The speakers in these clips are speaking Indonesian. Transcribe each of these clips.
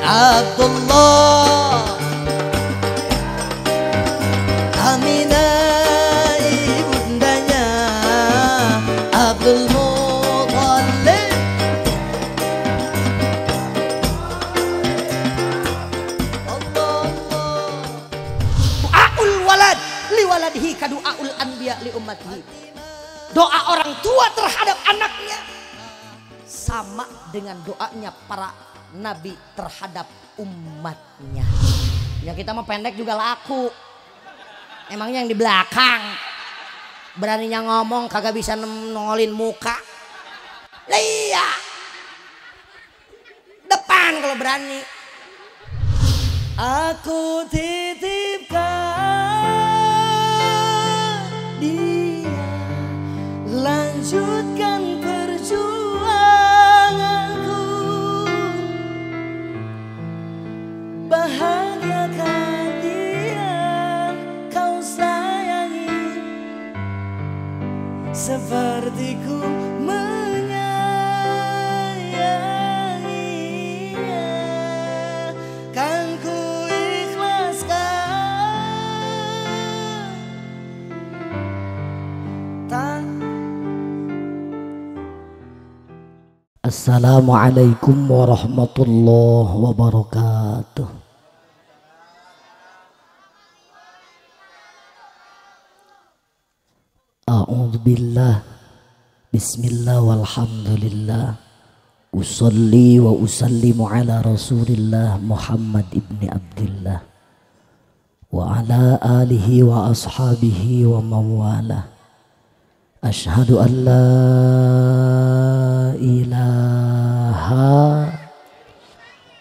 Abdullah, Aminah ibundanya Abdul Muthalib. Du'aul walad li waladihi ka du'aul anbiya li ummatihi. Doa orang tua terhadap anaknya sama dengan doanya para nabi terhadap umatnya. Yang kita mah pendek juga laku. Emangnya yang di belakang beraninya ngomong kagak bisa nongolin muka. Iya. Depan kalau berani. Aku titipkan dia, lanjutkan perjuanganku, bahagiakan dia, kau sayangi sepertiku menyayanginya, kan ku ikhlaskan. Assalamualaikum warahmatullahi wabarakatuh. A'udzubillah, bismillah walhamdulillah, usalli wa usallimu ala rasulillah Muhammad ibni Abdillah wa ala alihi wa ashabihi wa mawalah. Ashhadu an la ilaha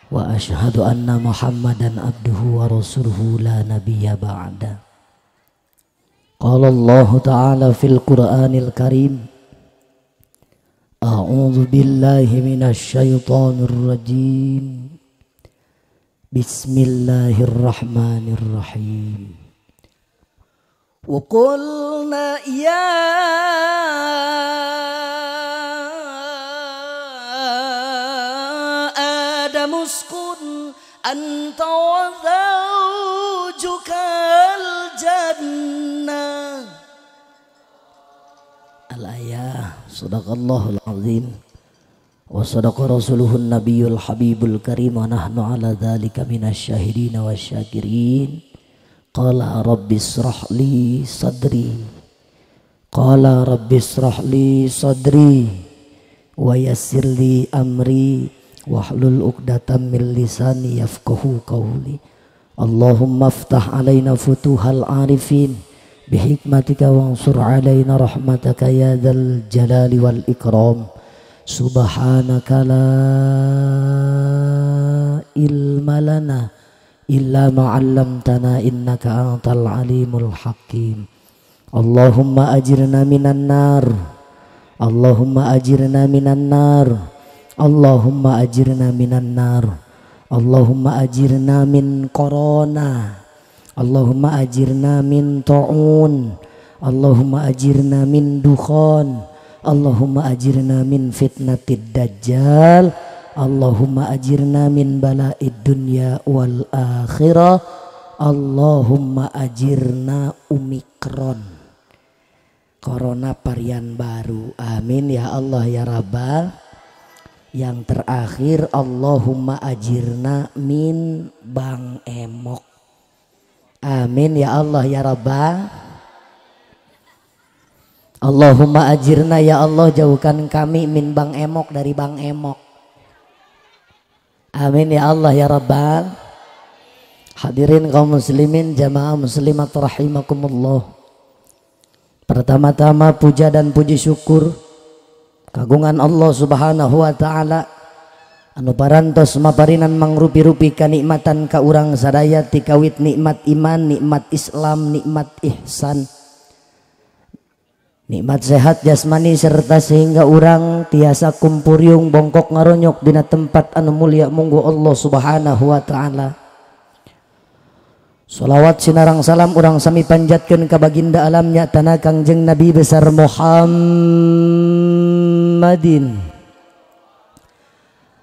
wa ashhadu anna Muhammadan abduhu wa rasuluhu la nabiyya ba'da. Qala Allah ta'ala fil Qur'anil Karim, a'udzu billahi minasy syaithanir rajim. Bismillahirrahmanirrahim. Wa qulna ya Adam uskun anta wa zawjukal jannah. Al-ayah. Sadaqallahul azim wa sadaqa rasuluhun nabiyul habibul karim wa nahnu ala dhalika minasy syahidin wasyakirin. Qala rabbis rahli sadri, qala rabbis rahli sadri wa yassirli amri wahlul uqdatam min lisani yafqahu qawli. Allahumma aftah alaina futuhal arifin bihikmatika wansur alaina rahmataka ya dzal jalali wal ikram. Subhanaka la ilma lana illa ma'allamtana innaka antal alimul hakim. Allahumma ajirna minan nar, Allahumma ajirna minan nar, Allahumma ajirna minan nar, Allahumma ajirna min corona, Allahumma ajirna min ta'un, Allahumma ajirna min dukhan, Allahumma ajirna min fitnatid dajjal, Allahumma ajirna min bala'id dunya wal akhirah, Allahumma ajirna omikron, corona varian baru. Amin ya Allah ya Rabbal. Yang terakhir, Allahumma ajirna min bang emok. Amin ya Allah ya Rabbal. Allahumma ajirna ya Allah, jauhkan kami min bang emok, dari bang emok. Amin ya Allah ya Rabbal. Hadirin kaum muslimin, jamaah muslimat rahimakumullah. Pertama-tama puja dan puji syukur kagungan Allah subhanahu wa ta'ala anu parantos maparinan mangrupi-rupi kanikmatan ka urang sadaya ti kawit nikmat iman, nikmat Islam, nikmat ihsan, nikmat sehat jasmani, serta sehingga urang tiasa kumpuriung bongkok ngaronyok dina tempat anu mulia munggu Allah subhanahu wa ta'ala. Salawat sinarang salam urang sami panjatkeun ka baginda alamnya tanah Kangjeng Nabi besar Muhammadin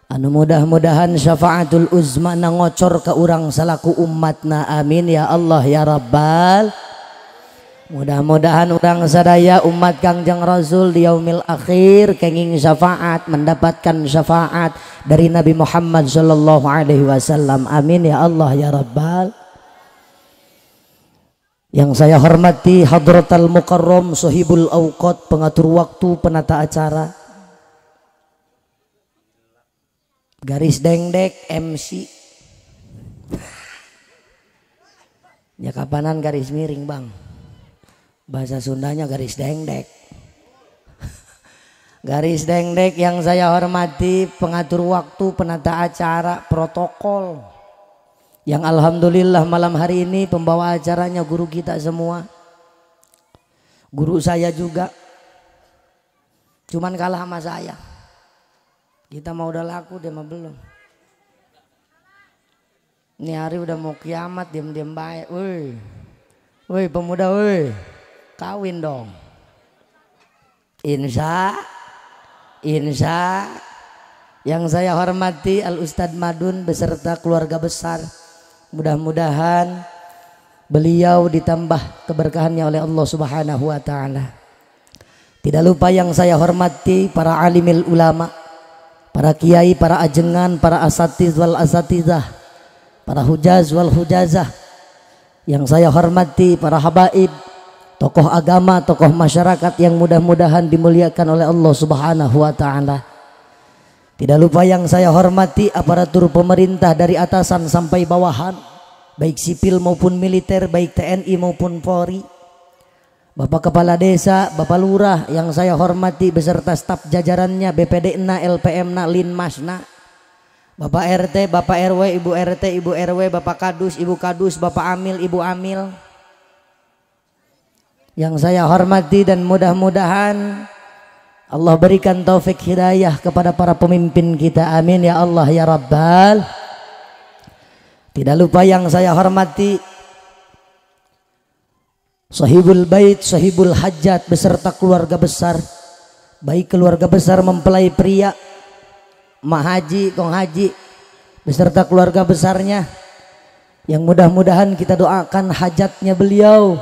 Anu mudah-mudahan syafaatul uzma na ngocor ke urang salaku umatna, amin ya Allah ya Rabbal. Mudah-mudahan urang sadaya umat Kangjeng Rasul di yaumil akhir kenging syafaat, mendapatkan syafaat dari Nabi Muhammad sallallahu alaihi wasallam, amin ya Allah ya Rabbal. Yang saya hormati Hadratal Mukarram Sohibul Awqat, pengatur waktu, penata acara, garis dengdek MC. Ya kapanan garis miring bang, bahasa Sundanya garis dengdek. Garis dengdek yang saya hormati pengatur waktu, penata acara, protokol, yang alhamdulillah malam hari ini pembawa acaranya guru kita semua, guru saya juga, cuman kalah sama saya. Kita mau udah laku, dia mah belum. Ini hari udah mau kiamat, diam-diam baik. Woi pemuda, woi kawin dong. Insya yang saya hormati Al Ustadz Madun beserta keluarga besar, mudah-mudahan beliau ditambah keberkahannya oleh Allah Subhanahu wa taala. Tidak lupa yang saya hormati para alimil ulama, para kiai, para ajengan, para asatiz wal asatizah, para hujaz wal hujazah. Yang saya hormati para habaib, tokoh agama, tokoh masyarakat yang mudah-mudahan dimuliakan oleh Allah Subhanahu wa taala. Tidak lupa yang saya hormati aparatur pemerintah dari atasan sampai bawahan, baik sipil maupun militer, baik TNI maupun Polri. Bapak Kepala Desa, Bapak Lurah yang saya hormati beserta staf jajarannya, BPD-na, LPM-na, Linmas-na, Bapak RT, Bapak RW, Ibu RT, Ibu RW, Bapak Kadus, Ibu Kadus, Bapak Amil, Ibu Amil. Yang saya hormati dan mudah-mudahan Allah berikan taufik hidayah kepada para pemimpin kita, amin ya Allah ya Rabbal. Tidak lupa yang saya hormati Sahibul Bait, Sahibul Hajat beserta keluarga besar, baik keluarga besar mempelai pria, Mak Haji, Kong Haji beserta keluarga besarnya, yang mudah-mudahan kita doakan hajatnya beliau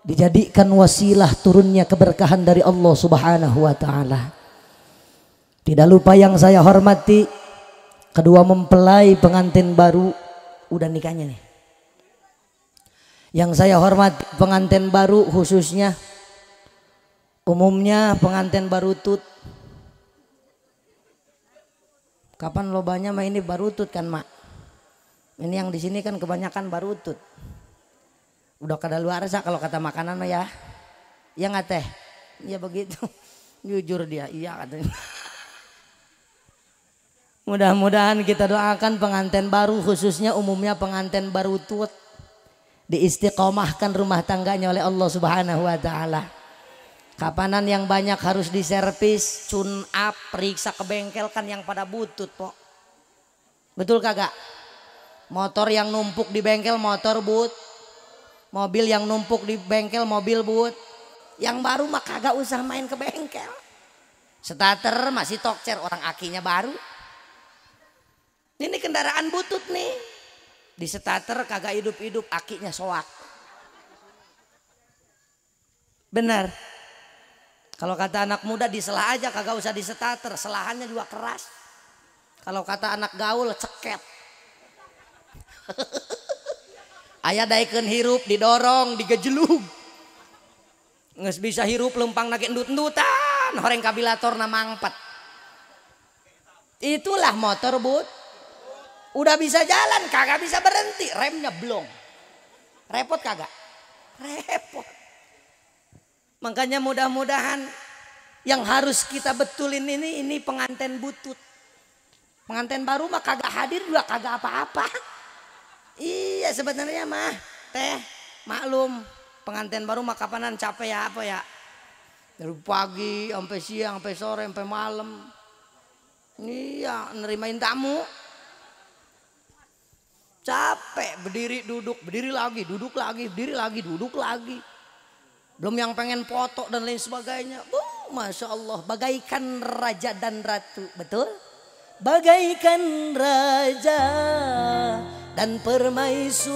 dijadikan wasilah turunnya keberkahan dari Allah Subhanahu wa taala. Tidak lupa yang saya hormati kedua mempelai pengantin baru, udah nikahnya nih. Yang saya hormati pengantin baru, khususnya umumnya pengantin baru tut. Kapan lobanya mah ini barutut kan mak? Ini yang di sini kan kebanyakan barutut. Udah kadaluarsa kalau kata makanan mah ya. Ya nggak teh? Ya begitu. Jujur dia, iya katanya. Mudah-mudahan kita doakan pengantin baru, khususnya umumnya pengantin barutut, diistiqomahkan rumah tangganya oleh Allah Subhanahu wa taala. Kapanan yang banyak harus diservis, tune up, periksa ke bengkel kan yang pada butut po. Betul kagak? Motor yang numpuk di bengkel motor but, mobil yang numpuk di bengkel mobil but. Yang baru mah kagak usah main ke bengkel. Starter masih tokcer, orang akinya baru. Ini kendaraan butut nih, di starter kagak hidup-hidup, akinya soak. Bener. Kalau kata anak muda diselah aja, kagak usah di starter, selahannya juga keras. Kalau kata anak gaul ceket. Aya daikeun hirup didorong, digejelug. Nges bisa hirup lempang nake endut-endutan, horeng kabilatorna mangpet. Itulah motor but. Udah bisa jalan, kagak bisa berhenti, remnya blong. Repot kagak? Repot. Makanya mudah-mudahan yang harus kita betulin ini pengantin butut. Pengantin baru mah kagak hadir juga kagak apa-apa. Iya sebenarnya mah teh maklum, pengantin baru mah kapanan capek ya apa ya. Dari pagi sampai siang, sampai sore, sampai malam. Iya, nerimain tamu. Capek, berdiri duduk, berdiri lagi, duduk lagi, berdiri lagi, duduk lagi. Belum yang pengen foto dan lain sebagainya. Masya Allah, bagaikan raja dan ratu, betul? bagaikan raja dan permaisuri,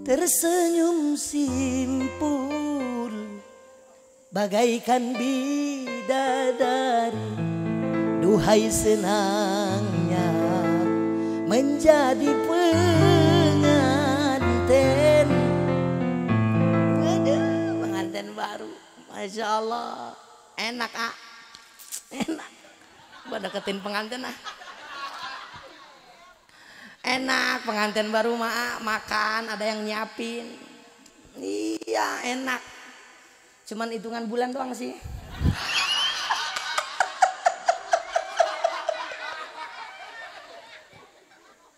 tersenyum simpul bagaikan bidadari. Duhai senangnya menjadi pengantin. Aduh, pengantin baru, Masya Allah, enak ah, enak. Gua deketin pengantin ah, enak. Pengantin baru mah makan, ada yang nyiapin, iya enak. Cuman hitungan bulan doang sih.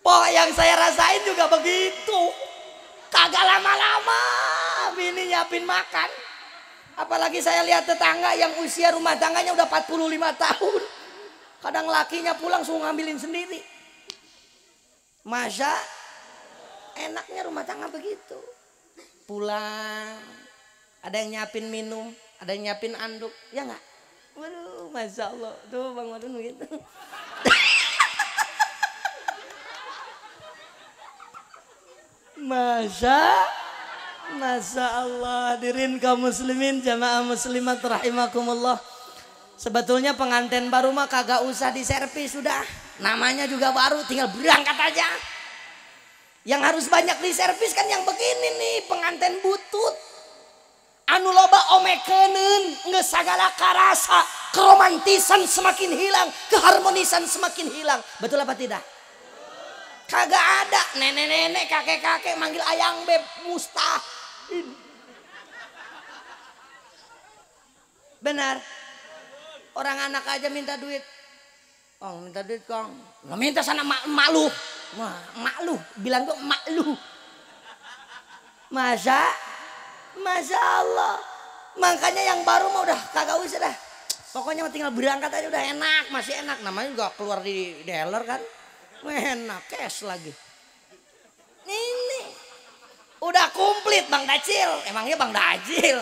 Oh, yang saya rasain juga begitu. Kagak lama-lama bini nyiapin makan. Apalagi saya lihat tetangga yang usia rumah tangganya udah 45 tahun. Kadang lakinya pulang suruh ngambilin sendiri. Masa enaknya rumah tangga begitu. Pulang, ada yang nyiapin minum, ada yang nyiapin anduk, ya nggak? Waduh, Masya Allah. Tuh Bang Madun begitu. Masya Allah, hadirin kaum muslimin, jamaah muslimat rahimakumullah. Sebetulnya pengantin baru mah kagak usah diservis, sudah namanya juga baru, tinggal berangkat aja. Yang harus banyak diservis kan yang begini nih, pengantin butut. Anu loba omekeuneun, geus sagala karasa, keromantisan semakin hilang, keharmonisan semakin hilang. Betul apa tidak? Kagak ada nenek-nenek, kakek-kakek manggil ayang beb, mustahil. Benar. Orang anak aja minta duit. Kong minta duit kong. Nggak minta sana mak lu. Mak lu, bilang tuh mak lu. Masya Allah. Makanya yang baru mah udah kagak usah dah. Pokoknya tinggal berangkat aja udah enak, masih enak. Namanya juga keluar di dealer kan. Enak, cash lagi. Ini udah komplit Bang Dacil. Emangnya Bang Dacil?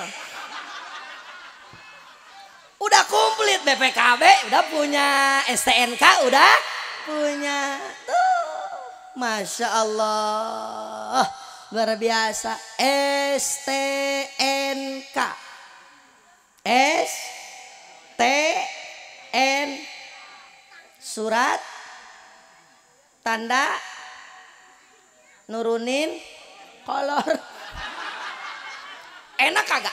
Udah komplit BPKB, udah punya STNK, udah punya. Tuh, Masya Allah, luar biasa. STNK, STN, surat tanda nurunin kolor. Enak kagak?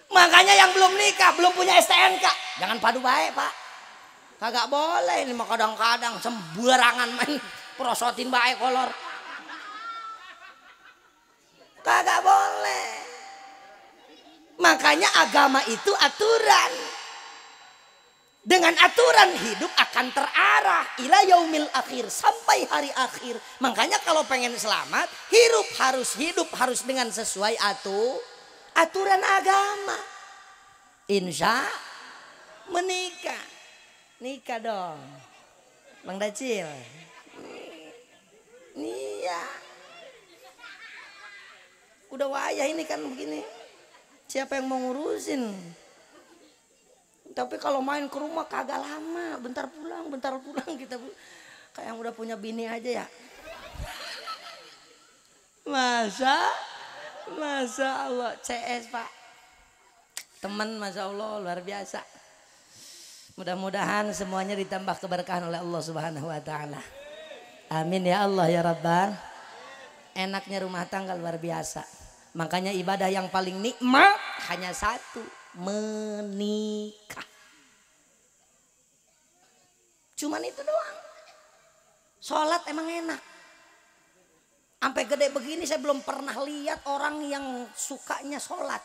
Makanya yang belum nikah, belum punya STNK, jangan padu baik Pak. Kagak boleh ini mah, kadang-kadang sembarangan main prosotin baik kolor. Kagak boleh. Makanya agama itu aturan. Dengan aturan hidup akan terarah ila yaumil akhir, sampai hari akhir. Makanya kalau pengen selamat, hidup harus dengan sesuai aturan agama. Insya menikah. Nikah dong. Bang Dacil. Iya. Udah wayah ini kan begini. Siapa yang mau ngurusin? Tapi kalau main ke rumah kagak lama, bentar pulang kita kayak yang udah punya bini aja ya. Masya Allah, CS Pak. Teman Masya Allah luar biasa. Mudah-mudahan semuanya ditambah keberkahan oleh Allah Subhanahu wa taala. Amin ya Allah ya Rabbal. Enaknya rumah tangga luar biasa. Makanya ibadah yang paling nikmat hanya satu, menikah. Cuman itu doang. Sholat emang enak. Sampai gede begini saya belum pernah lihat orang yang sukanya sholat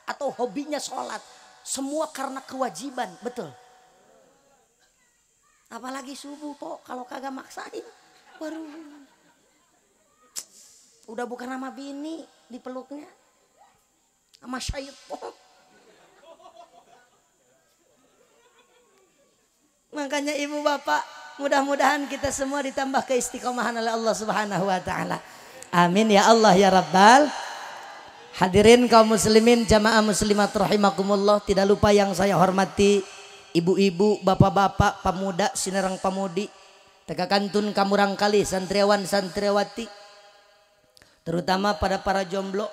atau hobinya sholat. Semua karena kewajiban, betul. Apalagi subuh po, kalau kagak maksain, baru udah bukan sama bini dipeluknya, sama syaitan. Makanya ibu bapak, mudah-mudahan kita semua ditambah keistiqomahan oleh Allah Subhanahu wa taala. Amin ya Allah ya Rabbal. Hadirin kaum muslimin, jamaah muslimat rahimakumullah, tidak lupa yang saya hormati ibu-ibu, bapak-bapak, pemuda, sinerang pamudi, tegakantun kamurang kali, santriawan santriawati, terutama pada para jomblo,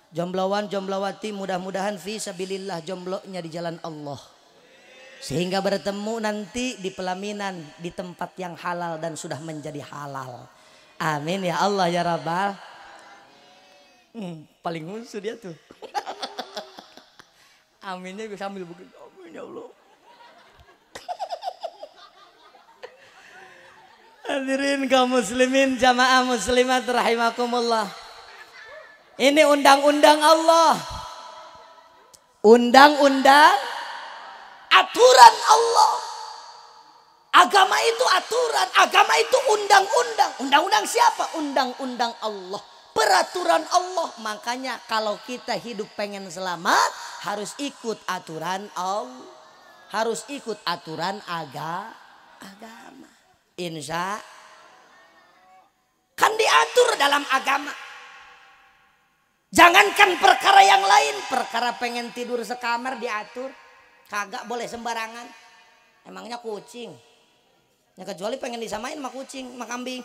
jomblowan, jomblowati, mudah-mudahan fi sabilillah jomblonya di jalan Allah, sehingga bertemu nanti di pelaminan di tempat yang halal dan sudah menjadi halal. Amin ya Allah ya Rabbal. Paling ngusu dia tuh. Aminnya bisa sambil begitu. Amin ya Allah. Hadirin kaum muslimin, jamaah muslimat rahimakumullah. Ini undang-undang Allah. Undang-undang, aturan Allah. Agama itu aturan, agama itu undang-undang. Undang-undang siapa? Undang-undang Allah. Peraturan Allah. Makanya kalau kita hidup pengen selamat, harus ikut aturan Allah. Harus ikut aturan agama. Insya kan diatur dalam agama. Jangankan perkara yang lain, perkara pengen tidur sekamar diatur. Kagak boleh sembarangan. Emangnya kucing? Ya kecuali pengen disamain sama kucing, sama kambing.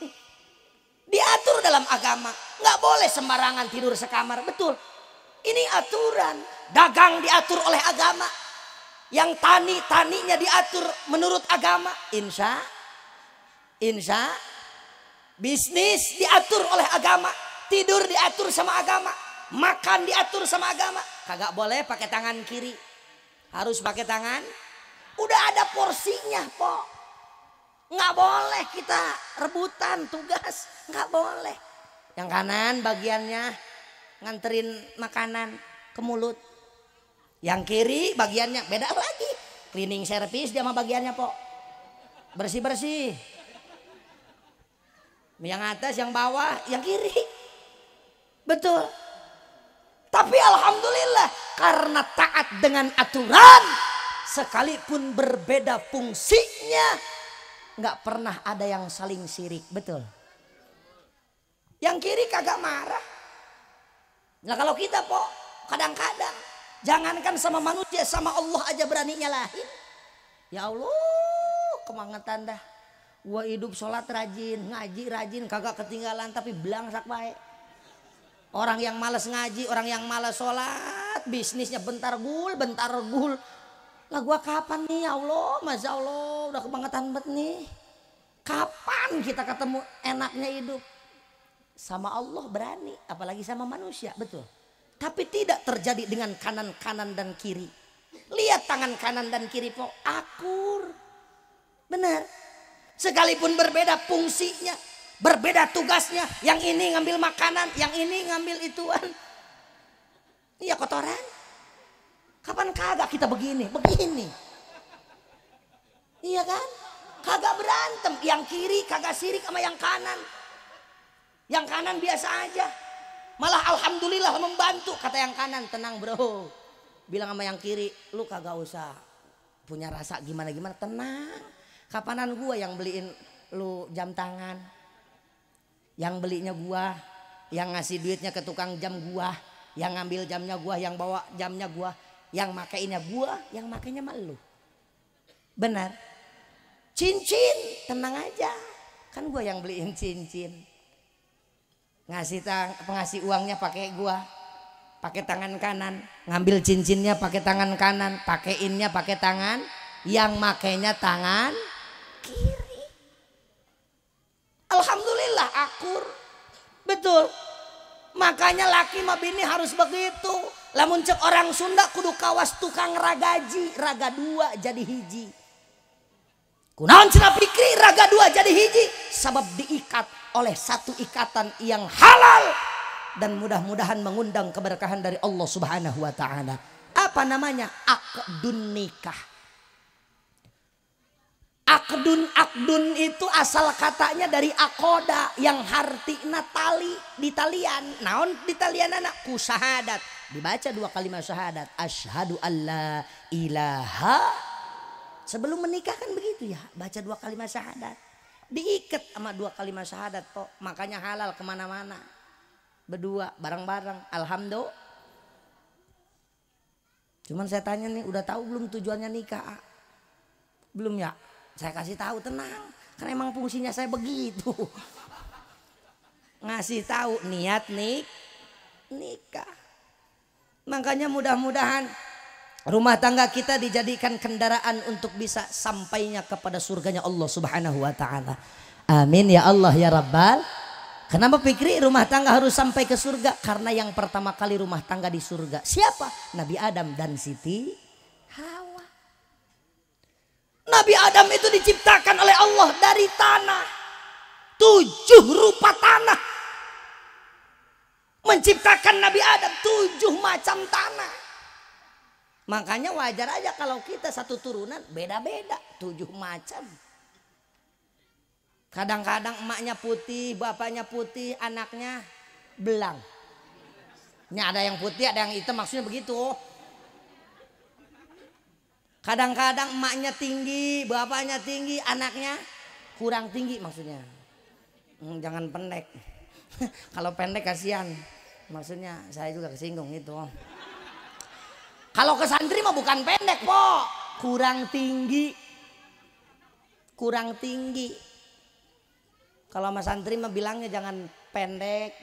Diatur dalam agama. Nggak boleh sembarangan tidur sekamar. Betul. Ini aturan. Dagang diatur oleh agama. Yang taninya diatur menurut agama. Insya. Bisnis diatur oleh agama. Tidur diatur sama agama. Makan diatur sama agama. Kagak boleh pakai tangan kiri. Harus pakai tangan. Udah ada porsinya kok. Nggak boleh kita rebutan tugas. Nggak boleh. Yang kanan bagiannya nganterin makanan ke mulut. Yang kiri bagiannya beda lagi. Cleaning service dia sama bagiannya pok. Bersih-bersih. Yang atas, yang bawah, yang kiri. Betul. Tapi alhamdulillah karena taat dengan aturan, sekalipun berbeda fungsinya, nggak pernah ada yang saling sirik. Betul. Yang kiri kagak marah. Nah kalau kita po kadang-kadang jangankan sama manusia, sama Allah aja berani nyalahin. Ya Allah kemangetan dah. Gua hidup sholat rajin, ngaji rajin, kagak ketinggalan, tapi belangsak baik. Orang yang malas ngaji, orang yang malas sholat, bisnisnya bentar gul. Lah gua kapan nih ya Allah, Masya Allah udah kebangetan banget nih. Kapan kita ketemu enaknya hidup? Sama Allah berani, apalagi sama manusia, betul. Tapi tidak terjadi dengan kanan dan kiri. Lihat tangan kanan dan kiri po, akur. Benar. Sekalipun berbeda fungsinya, berbeda tugasnya. Yang ini ngambil makanan, yang ini ngambil ituan. Iya kotoran. Kapan kagak kita begini? Iya kan? Kagak berantem. Yang kiri kagak sirik sama yang kanan. Yang kanan biasa aja. Malah alhamdulillah membantu. Kata yang kanan, tenang bro. Bilang sama yang kiri, lu kagak usah punya rasa gimana-gimana. Tenang. Kapanan gua yang beliin lu jam tangan. Yang belinya gua. Yang ngasih duitnya ke tukang jam gua. Yang ngambil jamnya gua, yang bawa jamnya gua. Yang makainya gua, yang makainya mah lu. Benar. Cincin, tenang aja. Kan gua yang beliin cincin. Ngasih uangnya pakai gua, pakai tangan kanan, ngambil cincinnya pakai tangan kanan, pakeinnya pakai tangan, yang makainya tangan kiri. Alhamdulillah akur, betul. Makanya laki sama bini harus begitu. Lamun cek orang Sunda kudu kawas tukang ragaji, raga dua jadi hiji. Kunaon cenah pikri raga dua jadi hiji, sabab diikat oleh satu ikatan yang halal dan mudah-mudahan mengundang keberkahan dari Allah Subhanahu wa taala. Apa namanya? Akdun nikah. Akdun itu asal katanya dari akoda yang artina tali di talian. Naon di talian anak ku syahadat. Dibaca 2 kalimat syahadat. Asyhadu alla ilaha. Sebelum menikah kan begitu ya, baca 2 kalimat syahadat. Diikat sama 2 kalimat syahadat kok, makanya halal kemana-mana. berdua bareng-bareng. Alhamdulillah. Cuman saya tanya nih, udah tahu belum tujuannya nikah? Belum ya? Saya kasih tahu, tenang. Karena emang fungsinya saya begitu. Ngasih tahu niat nikah. Makanya mudah-mudahan rumah tangga kita dijadikan kendaraan untuk bisa sampainya kepada surganya Allah Subhanahu wa taala. Amin ya Allah ya Rabbal. Kenapa Fikri rumah tangga harus sampai ke surga? Karena yang pertama kali rumah tangga di surga siapa? Nabi Adam dan Siti Hawa. Nabi Adam itu diciptakan oleh Allah dari tanah. 7 rupa tanah. Menciptakan Nabi Adam 7 macam tanah. Makanya wajar aja kalau kita satu turunan beda-beda 7 macam. Kadang-kadang emaknya putih, bapaknya putih, anaknya belang. Ini ada yang putih, ada yang hitam, maksudnya begitu. Kadang-kadang emaknya tinggi, bapaknya tinggi, anaknya kurang tinggi maksudnya. Jangan pendek. Kalau pendek kasihan. Maksudnya saya juga kesinggung itu. Kalau ke santri mah bukan pendek, po. Kurang tinggi. Kurang tinggi. Kalau sama santri mah bilangnya jangan pendek.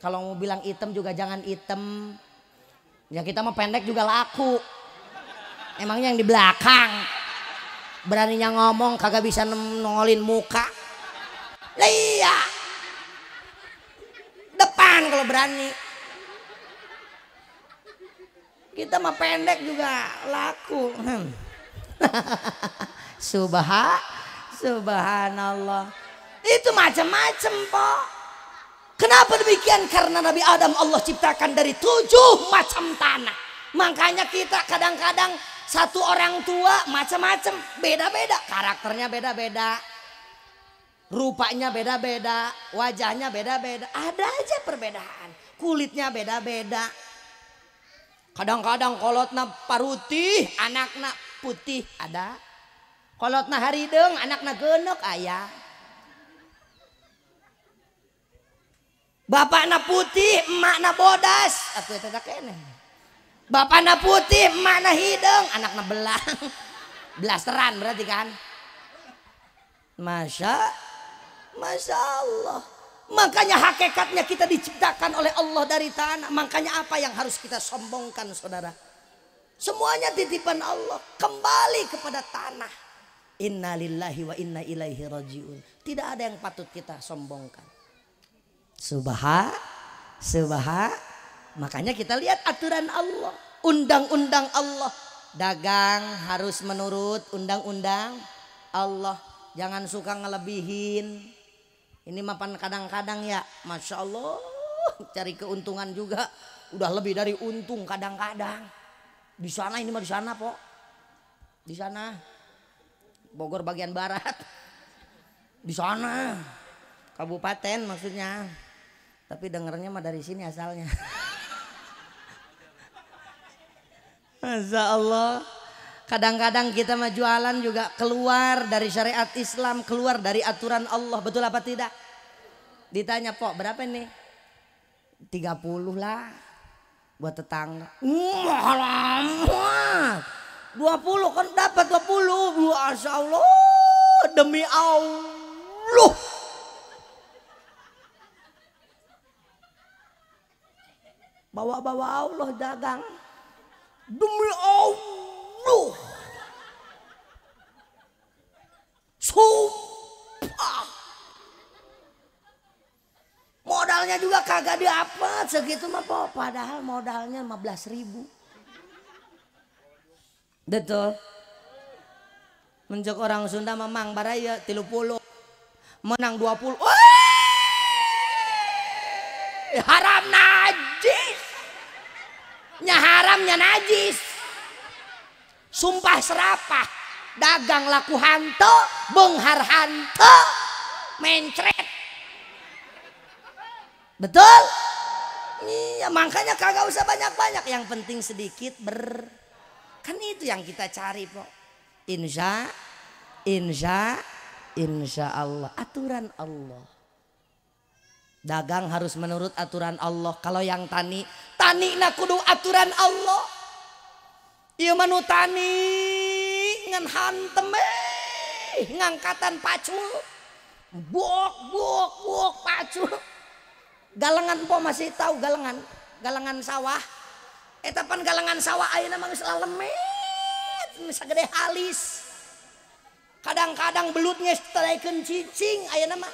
Kalau mau bilang hitam juga jangan hitam. Ya kita mah pendek juga laku. Emangnya yang di belakang beraninya ngomong kagak bisa nongolin muka. Lah iya. Depan kalau berani. Kita mah pendek juga laku. Subhanallah. Itu macam-macam, Pak. Kenapa demikian? Karena Nabi Adam Allah ciptakan dari 7 macam tanah. Makanya kita kadang-kadang satu orang tua macam-macam, beda-beda, karakternya beda-beda, rupanya beda-beda, wajahnya beda-beda, ada aja perbedaan, kulitnya beda-beda. Kadang-kadang kolotna parutih, anakna putih ada. Kolotna harideng, anakna geuneuh aya. Bapakna putih, emakna bodas. Atuh eta keneh. Bapakna putih, emakna hideng, anakna belang. Blasteran berarti kan? Masya Allah. Makanya hakikatnya kita diciptakan oleh Allah dari tanah. Makanya apa yang harus kita sombongkan, saudara? Semuanya titipan Allah. Kembali kepada tanah. Inna lillahi wa inna ilaihi rajiun. Tidak ada yang patut kita sombongkan. Makanya kita lihat aturan Allah, undang-undang Allah. Dagang harus menurut undang-undang Allah. Jangan suka ngelebihin. Ini mah kadang-kadang ya, masya Allah, cari keuntungan juga udah lebih dari untung kadang-kadang. Di sana ini mah di sana, po. Di sana Bogor bagian barat. Di sana kabupaten maksudnya. Tapi dengernya mah dari sini asalnya. Masya Allah. Kadang-kadang kita mah jualan juga keluar dari syariat Islam, keluar dari aturan Allah. Betul apa tidak? Ditanya, Pok berapa nih? 30 lah. Buat tetangga. Alamak. 20 kan dapat 20. Masya Allah. Demi Allah. Bawa-bawa Allah dagang. Demi Allah. Sumpah. Modalnya juga kagak dapat segitu mah, po. Padahal modalnya 15.000. Betul. Menjok orang Sunda memang baraya 30. Menang 20. Haram najis. Nya haramnya najis. Sumpah serapah. Dagang laku hanto, benghar hanto, mencret. Betul? Iya, makanya kagak usah banyak-banyak, yang penting sedikit kan itu yang kita cari, po. Insya Allah aturan Allah. Dagang harus menurut aturan Allah. Kalau yang tani na kudu aturan Allah. Ieu manu tani ngan hantem ngangkatan pacul. Buok pacul. Galengan po masih tahu galengan sawah. Eta pan galengan sawah ayeuna mah geus lalemet, sagede halis. Kadang-kadang belutnya teraikeun cicing ayeuna mah.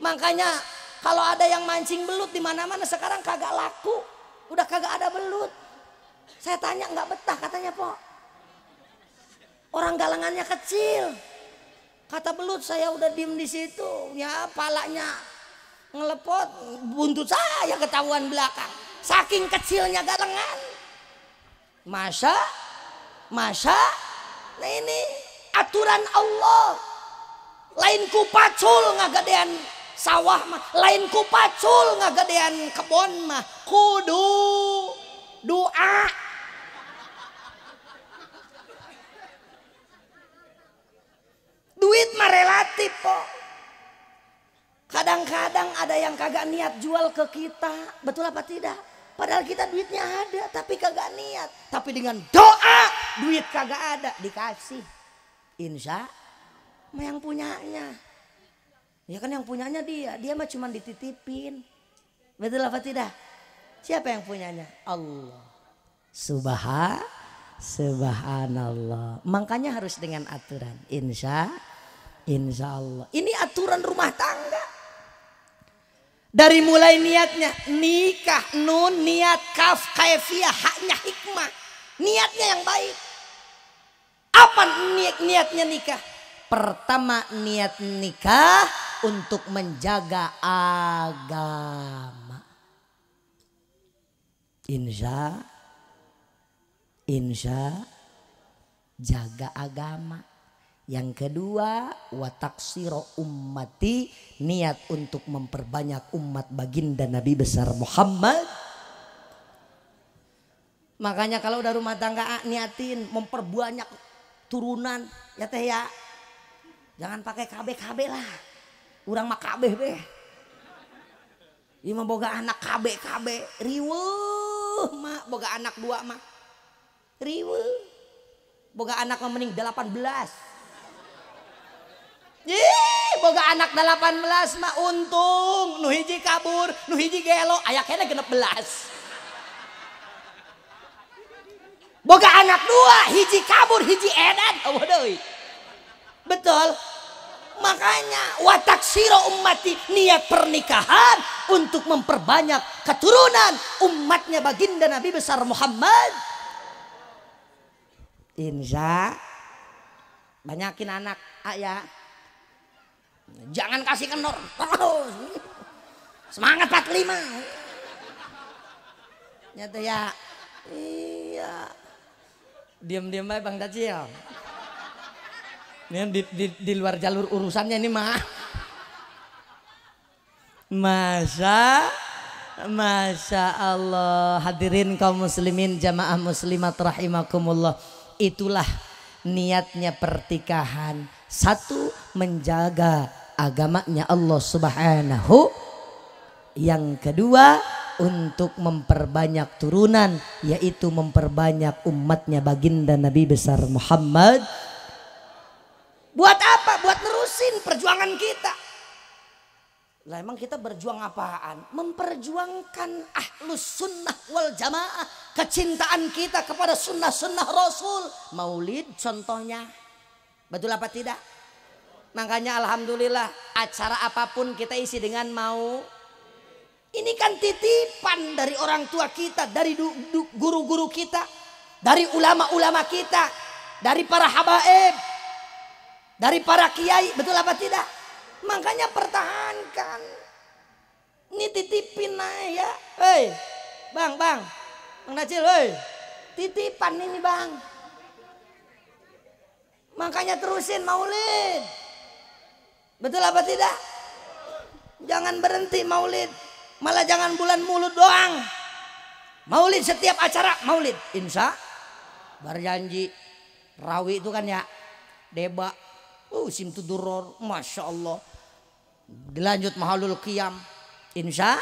Makanya kalau ada yang mancing belut di mana-mana sekarang kagak laku. Udah kagak ada belut. Saya tanya nggak betah katanya po. Orang galangannya kecil. Kata belut saya udah diem di situ. Ya palanya ngelepot. Buntut saya ketahuan belakang. Saking kecilnya galangan. Masa. Nah ini aturan Allah. Lain ku pacul ngagadean sawah mah, lain ku pacul ngagadean kebon mah, kudu doa. Duit mah relatif kok. Kadang-kadang ada yang kagak niat jual ke kita, betul apa tidak? Padahal kita duitnya ada tapi kagak niat. Tapi dengan doa duit kagak ada dikasih. Insya Allah yang punyanya. Ya kan yang punyanya dia mah cuma dititipin. Betul apa tidak? Siapa yang punyanya? Allah. Subhanallah. Makanya harus dengan aturan. Insya Allah. Ini aturan rumah tangga. Dari mulai niatnya nikah, nun, niat, kaf, kaifiyah, haknya hikmah. Niatnya yang baik. Apa niatnya nikah? Pertama niat nikah untuk menjaga agama. Insya jaga agama. Yang kedua wataksiro ummati, niat untuk memperbanyak umat baginda Nabi besar Muhammad. Makanya kalau udah rumah tangga niatin memperbanyak turunan ya teh ya. Jangan pakai KB lah. Urang mah KB beh. Ieu mah boga anak KB riweuh mah boga anak 2 mah. Riweuh. Boga anak mah mending 18. Boga anak 18 mah untung, nu hiji kabur, nu hiji gelo, aya kene 16. Boga anak 2, hiji kabur, hiji edan, eueuh deui. Betul? Makanya wataksiro ummati, niat pernikahan untuk memperbanyak keturunan umatnya baginda Nabi besar Muhammad. Insya banyakin anak ayah. Jangan kasih kendor terus. Semangat 45. Nyata ya. Iya. Diam-diam baik Bang Dacil. Ini di luar jalur urusannya ini mah. Masya Allah. Hadirin kaum muslimin jamaah muslimat rahimakumullah. Itulah niatnya pertikahan. Satu, menjaga agamanya Allah Subhanahu. Yang kedua, untuk memperbanyak turunan, yaitu memperbanyak umatnya baginda Nabi besar Muhammad. Buat apa? Buat nerusin perjuangan kita. Lah emang kita berjuang apaan? Memperjuangkan ahlus sunnah wal jamaah. Kecintaan kita kepada sunnah-sunnah Rasul. Maulid contohnya. Betul apa tidak? Makanya alhamdulillah acara apapun kita isi dengan mau. Ini kan titipan dari orang tua kita, dari guru-guru kita, dari ulama-ulama kita, dari para habaib, dari para kiai. Betul apa tidak? Makanya pertahankan. Ini titipin aja ya. Hei, Bang Dacil, hei. Titipan ini Bang. Makanya terusin maulid. Betul apa tidak? Jangan berhenti maulid. Malah jangan bulan mulut doang. Maulid setiap acara maulid. Insya berjanji. Rawi itu kan ya. Deba. Simtuduror. Masya Allah. Dilanjut mahalul qiyam. Insya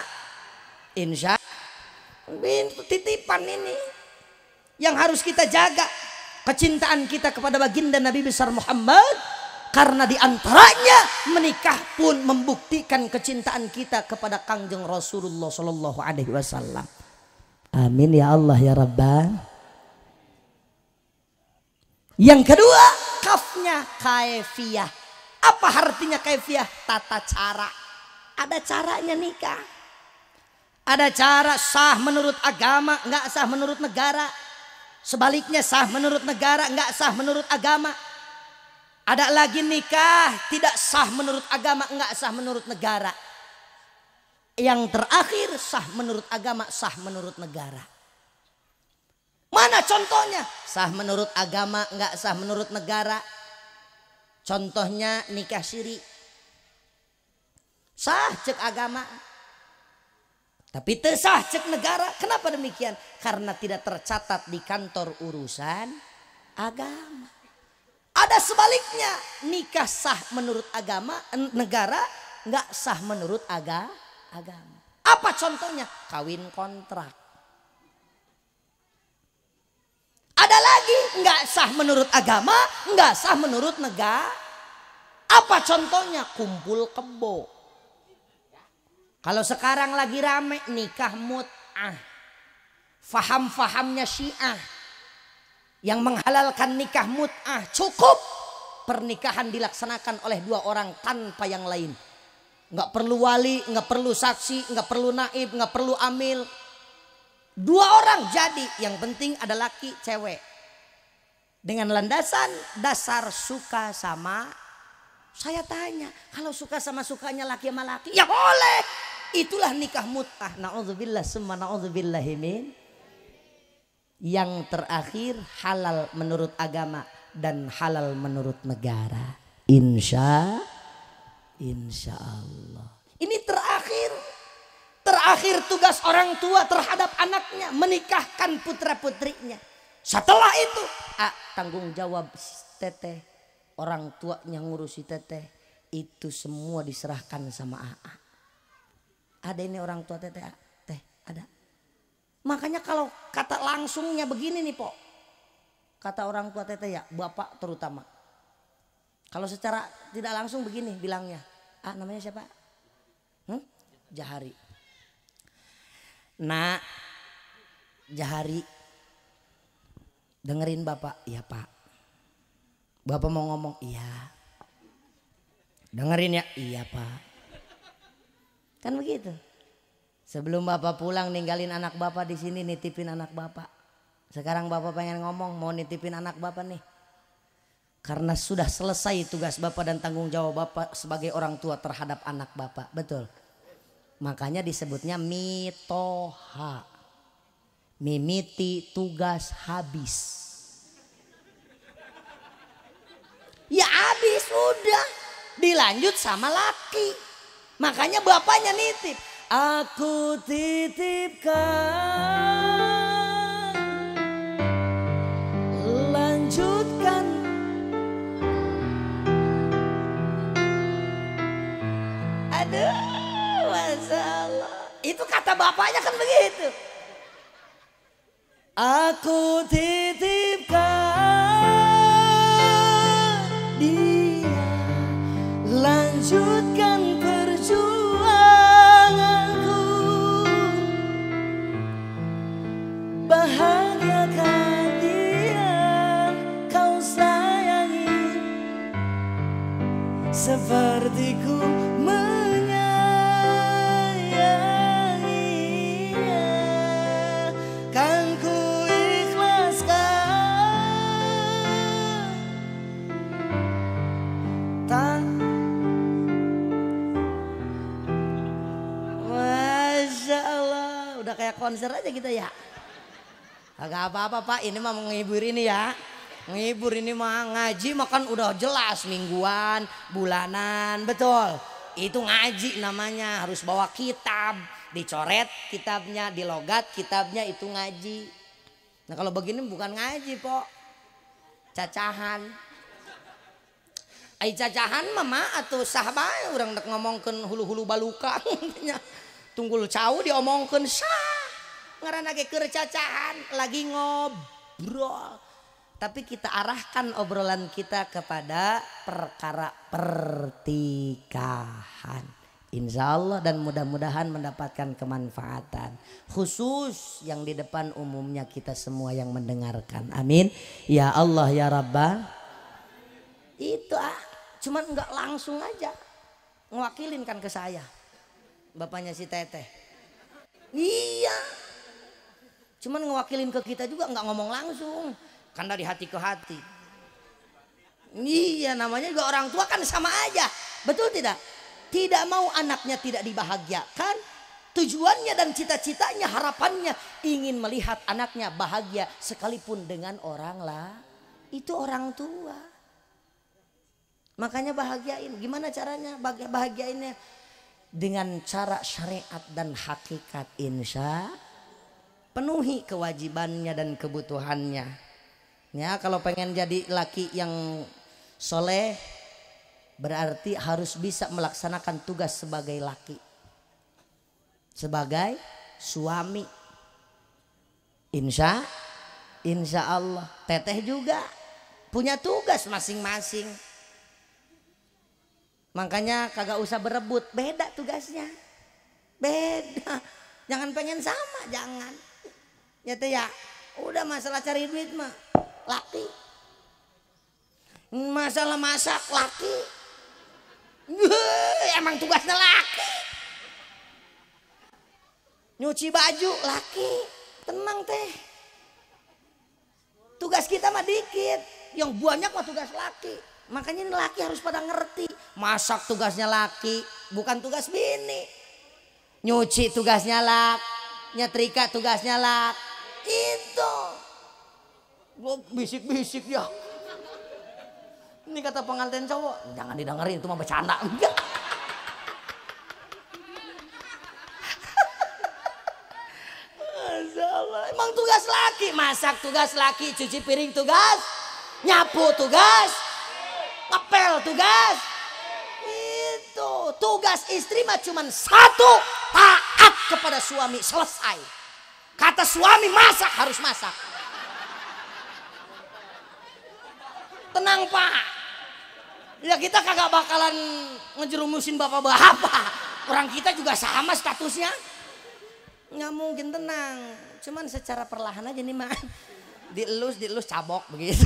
titipan ini yang harus kita jaga, kecintaan kita kepada baginda Nabi besar Muhammad, karena diantaranya menikah pun membuktikan kecintaan kita kepada Kangjeng Rasulullah Shallallahu Alaihi Wasallam. Amin ya Allah ya Rabbah. Yang kedua, kafnya kaifiyah. Apa artinya kaifiyah? Tata cara. Ada caranya nikah. Ada cara sah menurut agama, nggak sah menurut negara. Sebaliknya sah menurut negara, nggak sah menurut agama. Ada lagi nikah tidak sah menurut agama, nggak sah menurut negara. Yang terakhir sah menurut agama, sah menurut negara. Mana contohnya? Sah menurut agama, nggak sah menurut negara. Contohnya nikah siri. Sah cek agama, tapi tesah cek negara. Kenapa demikian? Karena tidak tercatat di kantor urusan agama. Ada sebaliknya, nikah sah menurut agama, negara nggak sah menurut agama. Apa contohnya? Kawin kontrak. Ada lagi nggak sah menurut agama, nggak sah menurut negara. Apa contohnya? Kumpul kebo. Kalau sekarang lagi rame nikah mut'ah, faham-fahamnya Syiah yang menghalalkan nikah mut'ah, cukup pernikahan dilaksanakan oleh dua orang tanpa yang lain. Nggak perlu wali, nggak perlu saksi, nggak perlu naib, nggak perlu amil. Dua orang jadi, yang penting ada laki cewek. Dengan landasan dasar suka sama. Saya tanya, kalau suka sama sukanya laki sama laki, ya boleh. Itulah nikah mut'ah. Na'udzubillah summa na'udzubillahi min. Yang terakhir halal menurut agama dan halal menurut negara. Insya Allah. Ini terakhir tugas orang tua terhadap anaknya, menikahkan putra putrinya. Setelah itu tanggung jawab teteh, orang tuanya ngurusi teteh, itu semua diserahkan sama AA. Ada ini orang tua teteh, teh ada. Makanya kalau kata langsungnya begini nih Pok, kata orang tua teteh ya, bapak terutama. Kalau secara tidak langsung begini bilangnya, namanya siapa? Jahari. Nah, Jahari, dengerin bapak, iya pak. Bapak mau ngomong, iya. Dengerin ya, iya pak. Kan begitu. Sebelum bapak pulang ninggalin anak bapak di sini, nitipin anak bapak. Sekarang bapak pengen ngomong, mau nitipin anak bapak nih. Karena sudah selesai tugas bapak dan tanggung jawab bapak sebagai orang tua terhadap anak bapak. Betul. Makanya disebutnya mitoha. Mimiti tugas habis. Ya habis udah. Dilanjut sama laki. Makanya bapaknya nitip. Aku titipkan, lanjutkan. Aduh, Masya Allah. Itu kata bapaknya kan begitu. Aku titipkan dia, lanjutkan perjuanganku, bahagiakan dia, kau sayangi sepertiku menyayanginya, kan ku ikhlaskan. Masya Allah, udah kayak konser aja gitu ya. Agak apa-apa pak, ini mah menghibur ini ya. Menghibur ini mah, ngaji makan udah jelas mingguan, bulanan, betul. Itu ngaji namanya, harus bawa kitab, dicoret kitabnya, dilogat kitabnya, itu ngaji. Nah kalau begini bukan ngaji pok, cacahan. Ai cacahan mama atau sahabat orang ngomongkan hulu-hulu baluka. tunggul cau diomongkeun sah ngaranna ge keur cacahan lagi ngobrol. Tapi kita arahkan obrolan kita kepada perkara pertikahan. Insya Allah dan mudah-mudahan mendapatkan kemanfaatan. Khusus yang di depan umumnya kita semua yang mendengarkan. Amin. Ya Allah ya Rabbal. Itu cuman enggak langsung aja. Ngewakilin kan ke saya. Bapaknya si Teteh. Iya. Cuman ngewakilin ke kita juga enggak ngomong langsung. Kan dari hati ke hati. Iya namanya juga orang tua kan sama aja. Betul tidak? Tidak mau anaknya tidak dibahagiakan. Tujuannya dan cita-citanya harapannya ingin melihat anaknya bahagia sekalipun dengan orang lah. Itu orang tua. Makanya bahagiain. Gimana caranya bahagiainnya? Dengan cara syariat dan hakikat insya. Penuhi kewajibannya dan kebutuhannya. Ya kalau pengen jadi laki yang soleh berarti harus bisa melaksanakan tugas sebagai laki, sebagai suami. Insya Allah Teteh juga punya tugas masing-masing. Makanya kagak usah berebut, beda tugasnya, beda. Jangan pengen sama, jangan. Ya teh ya, udah masalah cari duit mah laki, masalah masak laki, emang tugasnya laki, nyuci baju laki, tenang teh, tugas kita mah dikit, yang banyak mah tugas laki. Makanya ini laki harus pada ngerti, masak tugasnya laki, bukan tugas bini, nyuci tugasnya laki, nyetrika tugasnya laki, itu. Gue bisik-bisik ya. Ini kata pengantin cowok, jangan didengerin itu mah bercanda. Masalah. Emang tugas laki, masak tugas laki, cuci piring tugas, nyapu tugas, ngepel tugas. Itu tugas istri mah cuman satu, taat kepada suami, selesai. Kata suami masak harus masak. Tenang Pak, ya kita kagak bakalan ngejerumusin bapak-bapak. Orang kita juga sama statusnya. Nggak mungkin, tenang. Cuman secara perlahan aja nih mah. Dielus cabok begitu.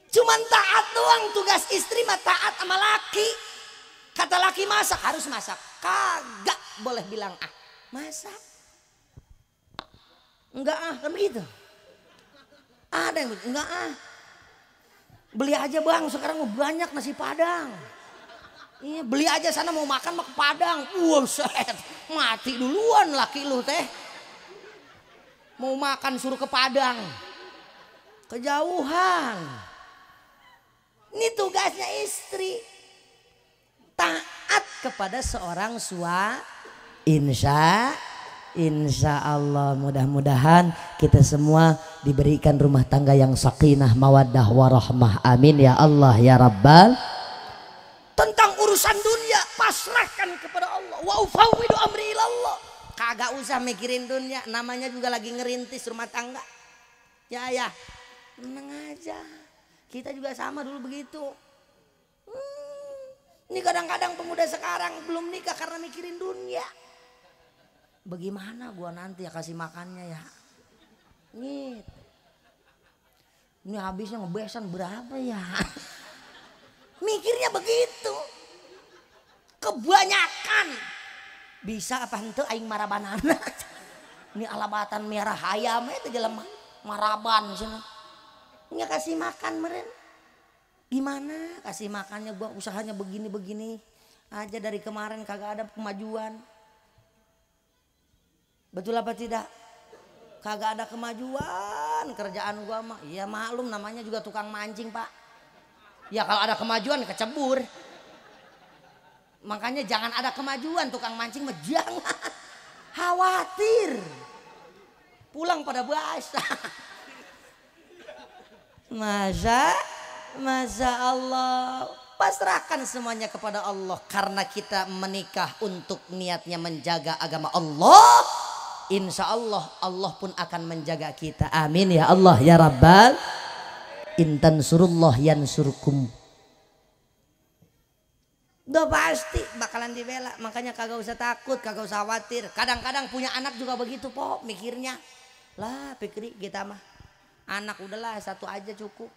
Cuman taat doang, tugas istri mah taat sama laki. Kata laki masak harus masak. Kagak boleh bilang masak. Enggak kan begitu. Ada yang enggak beli aja bang, sekarang banyak nasi padang. Iya beli aja sana, mau makan mah ke Padang. Buset, mati duluan laki lu teh. Mau makan suruh ke Padang, kejauhan. Ini tugasnya istri, taat kepada seorang suami. Insya Allah mudah-mudahan kita semua diberikan rumah tangga yang sakinah mawaddah warahmah. Amin ya Allah ya Rabbal. Tentang urusan dunia pasrahkan kepada Allah. Wa ufawwidu amri ilallah. Kagak usah mikirin dunia, namanya juga lagi ngerintis rumah tangga. Ya tenang aja. Kita juga sama dulu begitu. Ini kadang-kadang pemuda sekarang belum nikah karena mikirin dunia. Bagaimana gua nanti ya kasih makannya ya. Ini habisnya ngebesan berapa ya. Mikirnya begitu. Kebanyakan. Bisa apa ente aing marabanana. Ini alabatan merah hayam itu jelema maraban sana. Ini kasih makan meren. Gimana kasih makannya, gua usahanya begini-begini aja dari kemarin kagak ada kemajuan. Betul apa tidak? Kagak ada kemajuan kerjaan gua mah. Ya maklum namanya juga tukang mancing Pak. Ya kalau ada kemajuan kecebur. Makanya jangan ada kemajuan tukang mancing mah jangan. Khawatir. Pulang pada basah. Masa Allah. Pasrahkan semuanya kepada Allah. Karena kita menikah untuk niatnya menjaga agama Allah, insya Allah Allah pun akan menjaga kita. Amin ya Allah ya Rabbal. Intan surullah yansurkum. Udah pasti bakalan dibela. Makanya kagak usah takut, kagak usah khawatir. Kadang-kadang punya anak juga begitu po mikirnya. Lah pikir kita mah anak udahlah satu aja cukup.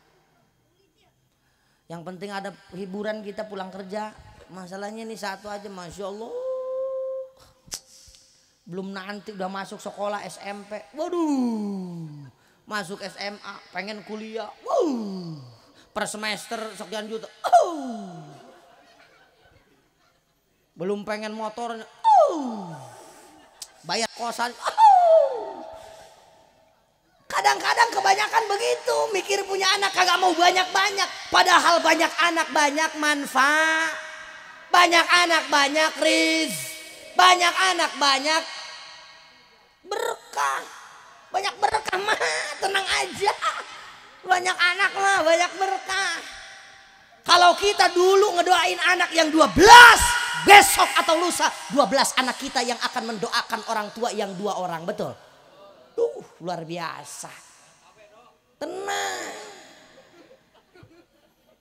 Yang penting ada hiburan kita pulang kerja. Masalahnya nih satu aja, Masya Allah. Belum nanti udah masuk sekolah SMP. Waduh. Masuk SMA, pengen kuliah. Wow. Per semester sekian juta. Belum pengen motornya. Bayar kosan. Kadang-kadang kebanyakan begitu, mikir punya anak kagak mau banyak-banyak. Padahal banyak anak banyak manfaat. Banyak anak banyak rizki. Banyak anak banyak berkah. Banyak berkah mah, tenang aja. Banyak anak mah banyak berkah. Kalau kita dulu ngedoain anak yang 12, besok atau lusa 12 anak kita yang akan mendoakan orang tua yang 2 orang, betul? Luar biasa. Tenang.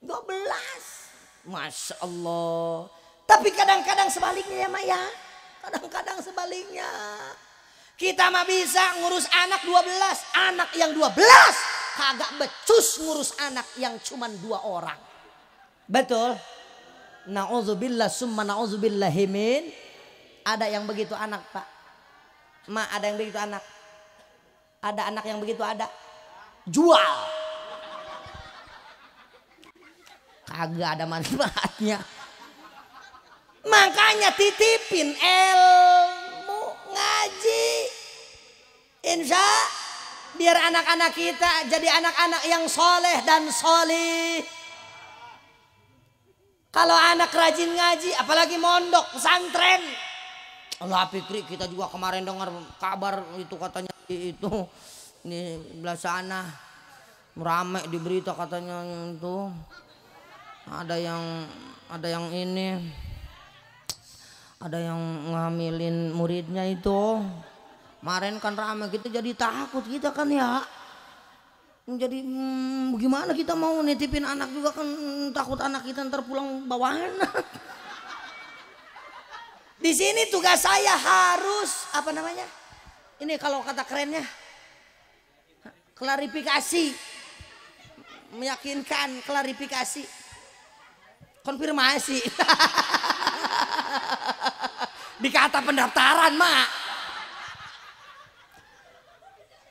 12. Masya Allah. Tapi kadang-kadang sebaliknya ya Mak ya. Kadang-kadang sebaliknya. Kita mah bisa ngurus anak 12. Anak yang 12 kagak becus ngurus anak yang cuma 2 orang. Betul? Na'udzubillah summa na'udzubillahi min. Ada yang begitu anak Pak. Mak ada yang begitu anak. Ada anak yang begitu ada. Jual. Kagak ada manfaatnya. Makanya titipin ilmu ngaji. Insya biar anak-anak kita jadi anak-anak yang soleh dan solih. Kalau anak rajin ngaji, apalagi mondok, pesantren. Allah pikir kita juga kemarin dengar kabar itu katanya itu di belah sana rame di berita katanya itu ada yang ini ada yang ngamilin muridnya itu. Kemarin kan rame, kita jadi takut kita kan ya. Jadi gimana kita mau nitipin anak juga kan, takut anak kita ntar pulang bawahan. Di sini tugas saya harus apa namanya? Ini kalau kata kerennya klarifikasi, meyakinkan, klarifikasi, konfirmasi. Di kata pendaftaran Mak.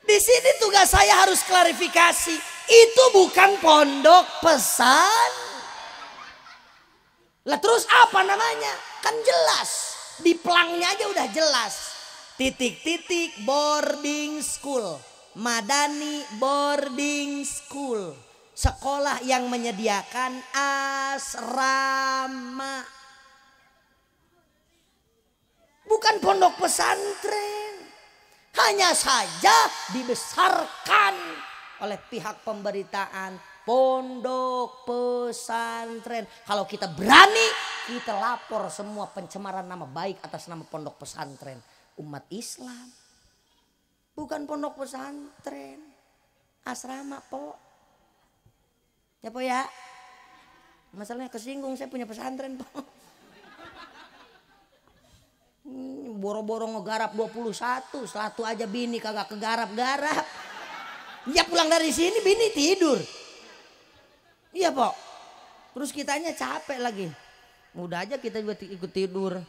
Di sini tugas saya harus klarifikasi. Itu bukan pondok pesan. Lah terus apa namanya? Kan jelas. Di pelangnya aja udah jelas. Titik-titik boarding school. Madani boarding school. Sekolah yang menyediakan asrama. Bukan pondok pesantren. Hanya saja dibesarkan oleh pihak pemberitaan pondok pesantren. Kalau kita berani, kita lapor semua pencemaran nama baik atas nama pondok pesantren umat Islam. Bukan pondok pesantren, asrama po. Ya po ya. Masalahnya kesinggung, saya punya pesantren po. Boro-boro ngegarap 21, satu aja bini kagak kegarap-garap. Ya pulang dari sini bini tidur. Iya po. Terus kitanya capek lagi. Mudah aja kita juga ikut tidur.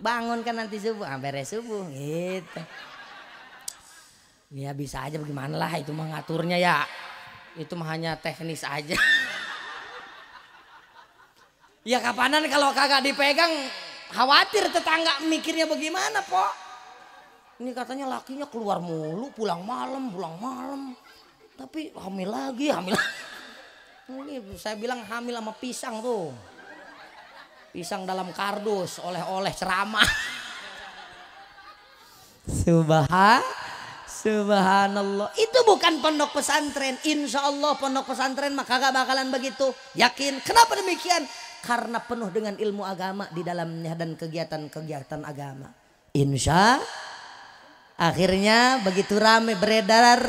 Bangun kan nanti subuh, beres subuh gitu. Ya bisa aja bagaimana lah, itu mah ngaturnya ya. Itu mah hanya teknis aja. Ya kapanan kalau kagak dipegang, khawatir tetangga mikirnya bagaimana po. Ini katanya lakinya keluar mulu, pulang malam. Tapi hamil lagi. Ini saya bilang hamil sama pisang tuh. Pisang dalam kardus, oleh-oleh ceramah. Subhanallah. Itu bukan pondok pesantren. Insya Allah pondok pesantren mah kagak bakalan begitu. Yakin. Kenapa demikian? karena penuh dengan ilmu agama di dalamnya dan kegiatan-kegiatan agama. Insya akhirnya begitu ramai beredar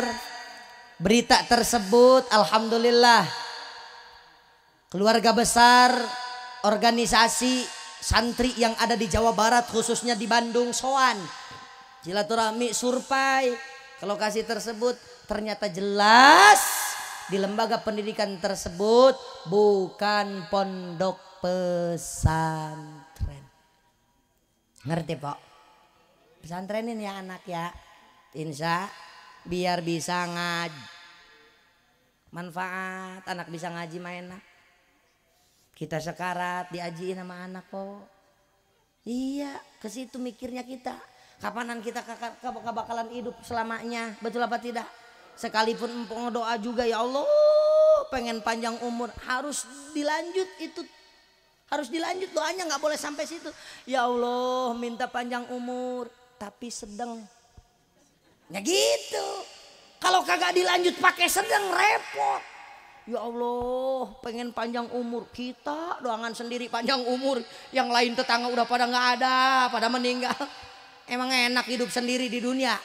berita tersebut, alhamdulillah keluarga besar organisasi santri yang ada di Jawa Barat khususnya di Bandung sowan silaturahmi survei ke lokasi tersebut, ternyata jelas di lembaga pendidikan tersebut bukan pondok pesantren. Ngerti Pak? Pesantrenin ya anak ya, insya biar bisa ngaji, manfaat anak bisa ngaji main. Kita sekarat diajiin sama anak kok. Iya, ke situ mikirnya kita. Kapanan kita bakalan hidup selamanya, betul apa tidak? Sekalipun empong doa juga, ya Allah pengen panjang umur, harus dilanjut itu. Harus dilanjut doanya, nggak boleh sampai situ. Ya Allah minta panjang umur tapi sedang. Ya gitu. Kalau kagak dilanjut pakai sedang repot. Ya Allah pengen panjang umur, kita doangan sendiri panjang umur, yang lain tetangga udah pada nggak ada, pada meninggal. Emang enak hidup sendiri di dunia?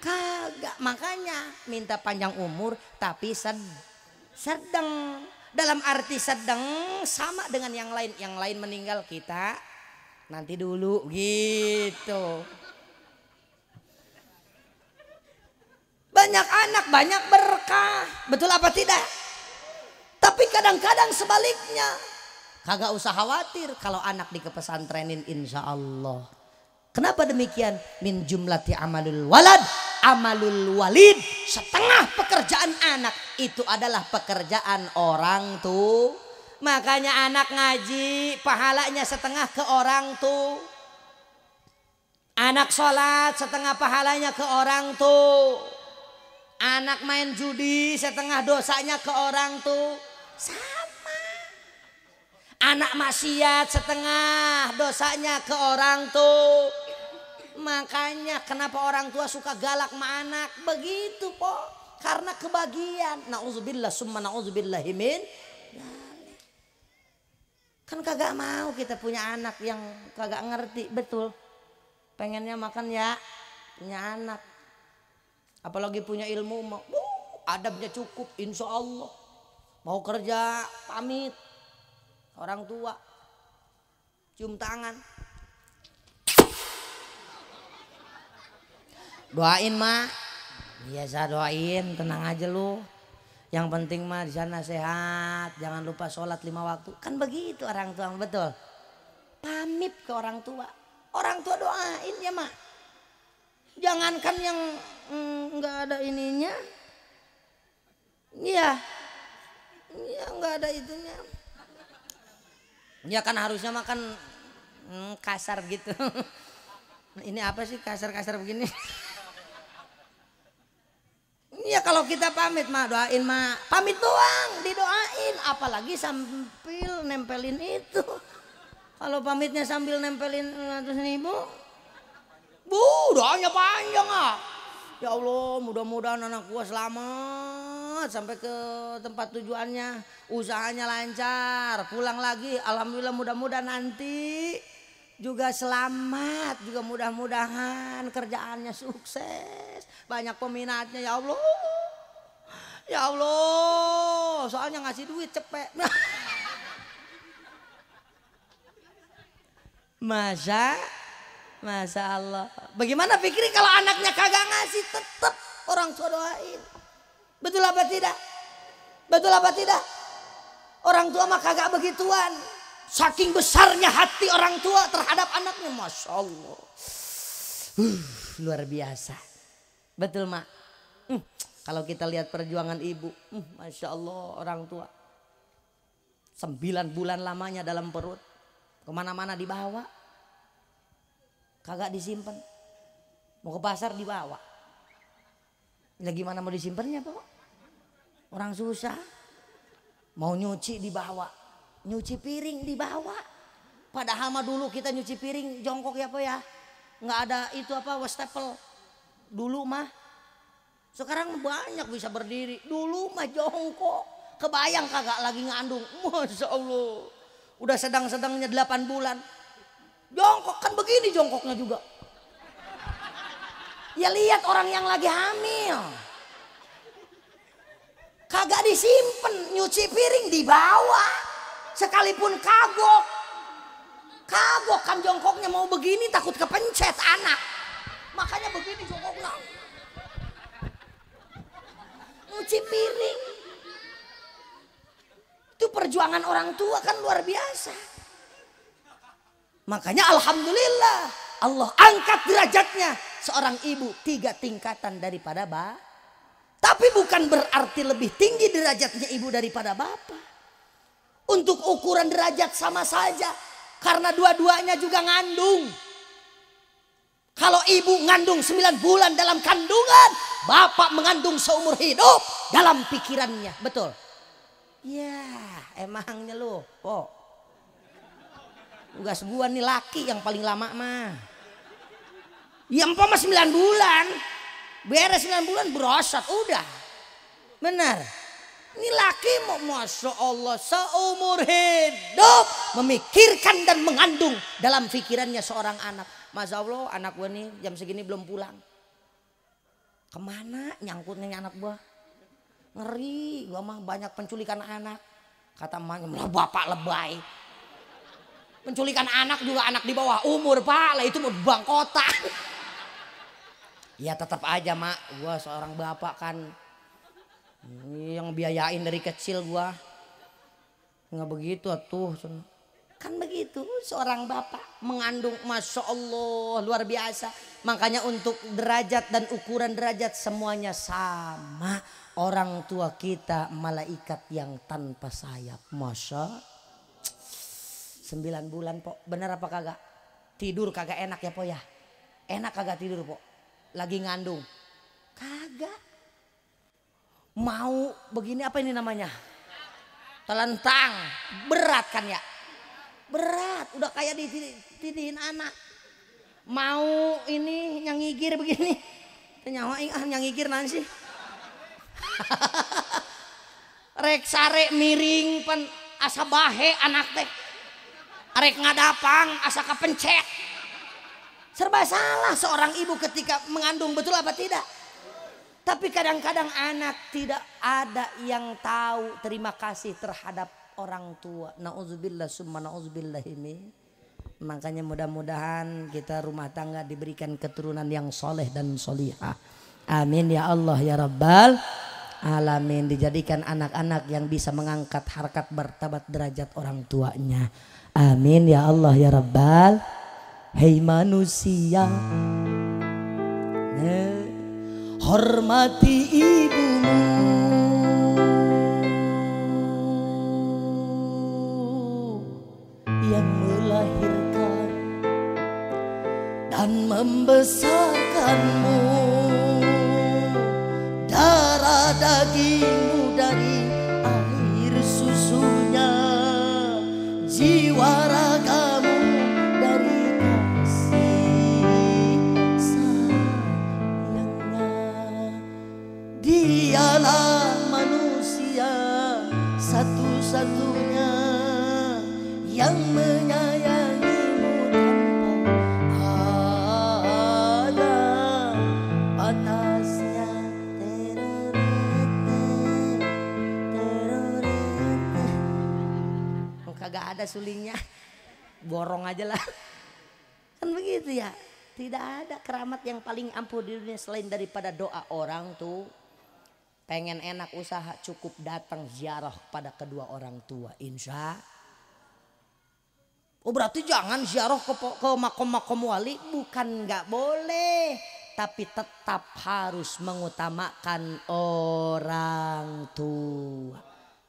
Kagak, makanya minta panjang umur tapi sedang. Dalam arti sedang sama dengan yang lain. Yang lain meninggal, kita nanti dulu gitu. Banyak anak, banyak berkah. Betul apa tidak? Tapi kadang-kadang sebaliknya. Kagak usah khawatir kalau anak di kepesantrenin, insya Allah. Kenapa demikian? Min jumlati amalul walad amalul walid. Setengah pekerjaan anak itu adalah pekerjaan orang tua. Makanya anak ngaji pahalanya setengah ke orang tua. Anak sholat setengah pahalanya ke orang tua. Anak main judi setengah dosanya ke orang tua. Sama. Anak maksiat setengah dosanya ke orang tua. Makanya kenapa orang tua suka galak sama anak begitu po, karena kebagian. Nauzubillah summa nauzubillahi min. Kan kagak mau kita punya anak yang kagak ngerti, betul. Pengennya makan ya punya anak, apalagi punya ilmu, adabnya cukup, insya Allah. Mau kerja pamit orang tua, cium tangan. Doain mah, biasa doain, tenang aja lu. Yang penting mah di sana sehat, jangan lupa sholat 5 waktu. Kan begitu orang tua, betul. Pamit ke orang tua doain ya mak. Jangankan yang nggak ada ininya, iya nggak ada itunya. Ya kan harusnya makan kasar gitu. Ini apa sih kasar-kasar begini? Ya kalau kita pamit mah doain mah pamit doang, didoain, apalagi sambil nempelin itu. Kalau pamitnya sambil nempelin 100.000, doanya panjang ah. Ya Allah mudah-mudahan anak gua selamat sampai ke tempat tujuannya, usahanya lancar, pulang lagi, alhamdulillah mudah-mudahan nanti juga selamat, juga mudah-mudahan kerjaannya sukses, banyak peminatnya ya Allah. Ya Allah, soalnya ngasih duit cepet. Masya Allah. Bagaimana pikir kalau anaknya kagak ngasih, tetap orang tua doain. Betul apa tidak? Betul apa tidak? Orang tua mah kagak begituan. Saking besarnya hati orang tua terhadap anaknya, masya Allah, luar biasa. Betul mak. Kalau kita lihat perjuangan ibu, masya Allah orang tua. 9 bulan lamanya dalam perut, kemana-mana dibawa, kagak disimpan. Mau ke pasar dibawa. Ya gimana mau disimpannya pak? Orang susah. Mau nyuci dibawa. Nyuci piring dibawa. Padahal mah dulu kita nyuci piring jongkok ya apa ya, nggak ada itu apa wastafel dulu mah. Sekarang banyak bisa berdiri, dulu mah jongkok. Kebayang kagak lagi ngandung, masya Allah. Udah sedang-sedangnya 8 bulan. Jongkok kan begini jongkoknya juga. Ya lihat orang yang lagi hamil. Kagak disimpen, nyuci piring di bawah. Sekalipun kagok. Kagok kan jongkoknya mau begini takut kepencet anak. Makanya begini jongkoknya. Nyuci piring. Itu perjuangan orang tua kan luar biasa. Makanya alhamdulillah Allah angkat derajatnya seorang ibu 3 tingkatan daripada bapak. Tapi bukan berarti lebih tinggi derajatnya ibu daripada bapak. Untuk ukuran derajat sama saja. Karena dua-duanya juga ngandung. Kalau ibu ngandung 9 bulan dalam kandungan, bapak mengandung seumur hidup dalam pikirannya. Betul? Ya emangnya lo kok. Tugas gua nih laki yang paling lama mah. Ya empama 9 bulan. Beres 9 bulan berosot udah. Benar. Ini laki mau Masya Allah seumur hidup memikirkan dan mengandung dalam pikirannya seorang anak. Masya Allah anak gua nih jam segini belum pulang. Kemana nyangkutnya anak gua? Ngeri gua mah banyak penculikan anak. Kata emaknya bapak lebay. Penculikan anak juga anak di bawah umur pak. Lah itu mau bang kota. Ya tetap aja mak. Gua seorang bapak kan. Yang biayain dari kecil gua. Nggak begitu atuh. Kan begitu seorang bapak mengandung Masya Allah luar biasa. Makanya untuk derajat dan ukuran derajat semuanya sama. Orang tua kita malaikat yang tanpa sayap. Masya 9 bulan po. Bener apa kagak? Tidur kagak enak ya po ya? Enak kagak tidur po? Lagi ngandung? Kagak. Mau begini apa ini namanya? Telentang. Berat kan ya? Berat. Udah kayak ditidihin anak. Mau ini yang ngigir begini. Nyawa yang ngigir nanti sih. Rek sare miring pan asa bahe anak teh. Rek ngadapang asa kepencet. Serba salah seorang ibu ketika mengandung, betul apa tidak? Tapi kadang-kadang anak tidak ada yang tahu terima kasih terhadap orang tua. Nauzubillah summa nauzubillah ini. Makanya mudah-mudahan kita rumah tangga diberikan keturunan yang soleh dan solihah. Amin ya Allah ya Rabbal alamin. Dijadikan anak-anak yang bisa mengangkat harkat martabat derajat orang tuanya. Amin ya Allah ya Rabbal. Hei manusia, hormati ibumu. Yang melahirkan dan membesarkanmu. Darah dagingmu dari air susunya, jiwa ragamu dari kasih sayangnya. Dialah manusia satu-satunya yang menyayangimu tanpa ada batasnya. Kagak ada sulingnya, borong aja lah. Kan begitu ya. Tidak ada keramat yang paling ampuh di dunia selain daripada doa orang tuh. Pengen enak usaha cukup datang ziarah pada kedua orang tua. Insya. Oh berarti jangan ziarah ke makom-makom wali. Bukan nggak boleh. Tapi tetap harus mengutamakan orang tua.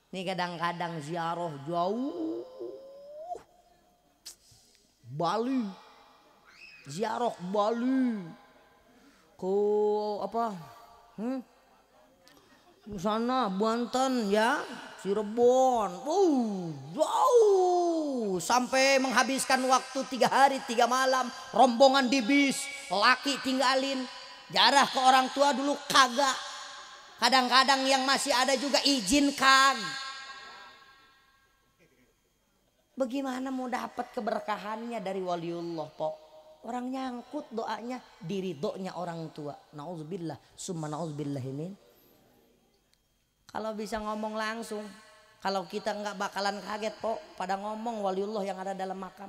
Ini kadang-kadang ziarah jauh. Bali. Ziarah Bali. Ke apa? Di sana Banten ya, Cirebon. Jauh. Sampai menghabiskan waktu 3 hari 3 malam. Rombongan di bis. Laki tinggalin. Jarah ke orang tua dulu kagak. Kadang-kadang yang masih ada juga izinkan. Bagaimana mau dapat keberkahannya dari waliullah, Pok? Orang nyangkut doanya di ridhonya orang tua. Nauzubillah, summa nauzubillah ini. Kalau bisa ngomong langsung, kalau kita nggak bakalan kaget, Pok, pada ngomong waliullah yang ada dalam makam.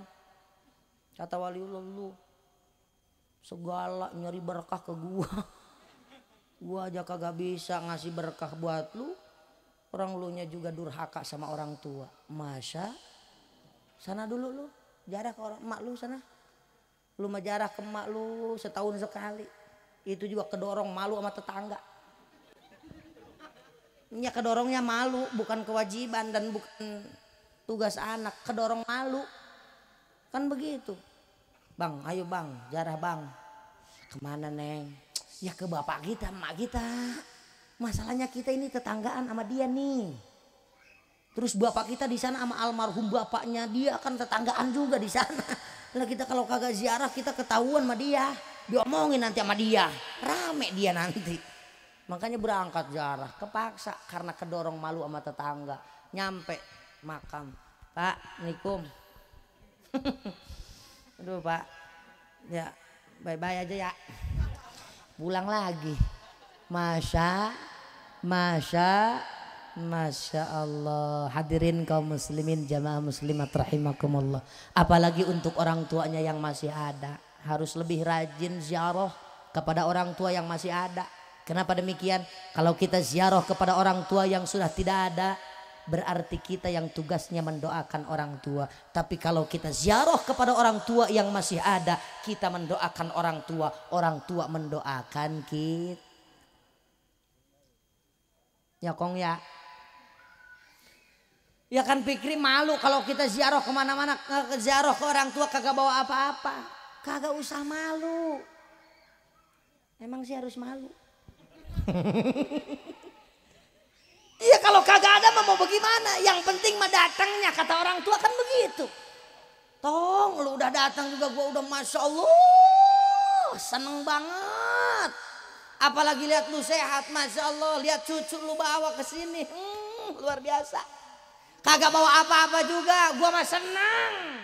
Kata waliullah, lu segala nyari berkah ke gua. Gua aja kagak bisa ngasih berkah buat lu. Orang lu nya juga durhaka sama orang tua. Masa? Sana dulu lu, jarah ke orang emak lu sana. Lu mah jarah ke emak lu setahun sekali. Itu juga kedorong malu sama tetangga. Ya kedorongnya malu, bukan kewajiban dan bukan tugas anak. Kedorong malu. Kan begitu. Bang, ayo bang, jarah bang. Kemana neng? Ya ke bapak kita, emak kita. Masalahnya kita ini tetanggaan sama dia nih. Terus bapak kita di sana sama almarhum bapaknya, dia akan tetanggaan juga di sana. Lah kita kalau kagak ziarah kita ketahuan sama dia, diomongin nanti sama dia, rame dia nanti. Makanya berangkat ziarah, kepaksa karena kedorong malu sama tetangga. Nyampe makam, Pak, Assalamualaikum. Aduh Pak, ya bye-bye aja ya. Pulang lagi. Masya Allah. Hadirin kaum muslimin jamaah muslimat rahimakumullah. Apalagi untuk orang tuanya yang masih ada, harus lebih rajin ziarah kepada orang tua yang masih ada. Kenapa demikian? Kalau kita ziarah kepada orang tua yang sudah tidak ada, berarti kita yang tugasnya mendoakan orang tua. Tapi kalau kita ziarah kepada orang tua yang masih ada, kita mendoakan orang tua mendoakan kita. Ya Kong ya. Ya kan Fikri malu kalau kita ziarah kemana-mana, ziarah ke orang tua kagak bawa apa-apa. Kagak usah malu. Emang sih harus malu. Iya kalau kagak ada mah mau bagaimana? Yang penting mah datangnya, kata orang tua kan begitu. Tong lu udah datang juga gua udah Masya Allah seneng banget. Apalagi lihat lu sehat, Masya Allah. Lihat cucu lu bawa ke sini, luar biasa. Kagak bawa apa-apa juga, gua mah senang.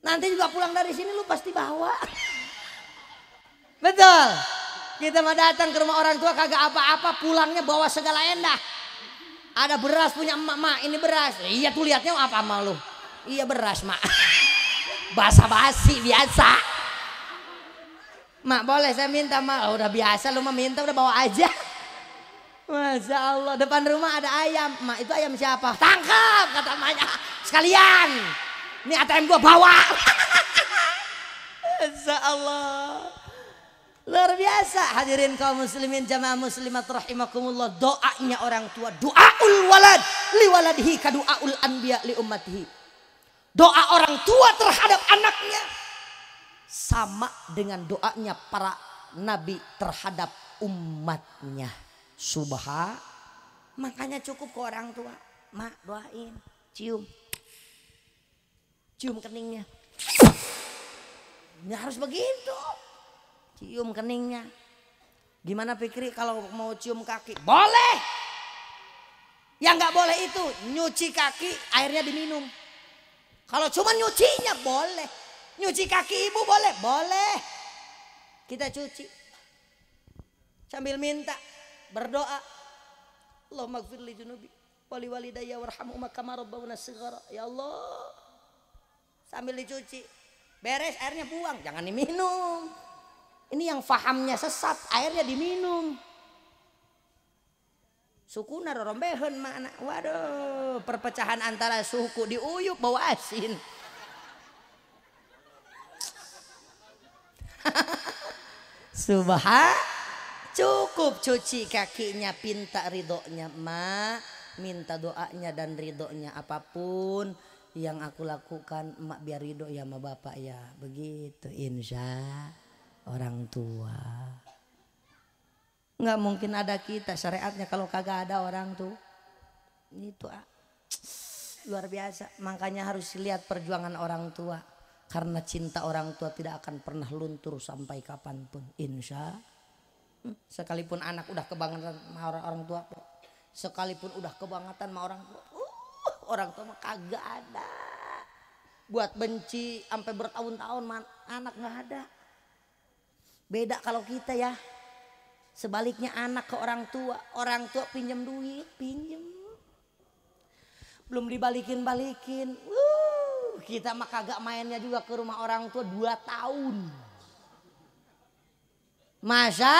Nanti juga pulang dari sini lu pasti bawa. Betul. Kita mah datang ke rumah orang tua kagak apa-apa, pulangnya bawa segala endah. Ada beras punya emak, ini beras. Iya tuh liatnya apa sama lu? Iya beras mak. Basa-basi biasa. Mak boleh saya minta mak? Oh, udah biasa lu mah minta udah bawa aja. Masya Allah, depan rumah ada ayam. Mak itu ayam siapa? Tangkap kata emaknya. Sekalian, ini ATM gua bawa. Masya Allah. Luar biasa. Hadirin kaum muslimin jamaah muslimat rahimakumullah. Doanya orang tua, doaul walad li waladihi ka doaul anbiya li ummatihi. Doa orang tua terhadap anaknya sama dengan doanya para nabi terhadap umatnya. Makanya cukup ke orang tua, mak doain, cium keningnya. Ini harus begitu, cium keningnya. Gimana Fikri kalau mau cium kaki? Boleh. Yang nggak boleh itu nyuci kaki airnya diminum. Kalau cuma nyucinya boleh, nyuci kaki ibu boleh. Kita cuci sambil minta. Berdoa, Allahumma gfir li junubi wali walidayya warhamhuma kama rabbawna shighara. Ya Allah, sambil dicuci, beres airnya buang, jangan diminum. Ini yang fahamnya sesat, airnya diminum. Sukuna rorombehen mana? Waduh, perpecahan antara suku diuyup bawa asin. Cukup cuci kakinya, pinta ridhonya mak, minta doanya dan ridhonya. Apapun yang aku lakukan emak biar ridho ya sama bapak ya. Begitu insya orang tua. Nggak mungkin ada kita syariatnya kalau kagak ada orang tuh. Itu luar biasa. Makanya harus lihat perjuangan orang tua. Karena cinta orang tua tidak akan pernah luntur sampai kapanpun insya. Sekalipun anak udah kebangetan sama orang tua, sekalipun udah kebangetan sama orang tua, orang tua mah kagak ada. Buat benci sampai bertahun-tahun anak nggak ada. Beda kalau kita ya. Sebaliknya anak ke orang tua pinjam duit, pinjam. Belum dibalikin-balikin. Kita mah kagak mainnya juga ke rumah orang tua 2 tahun. Masya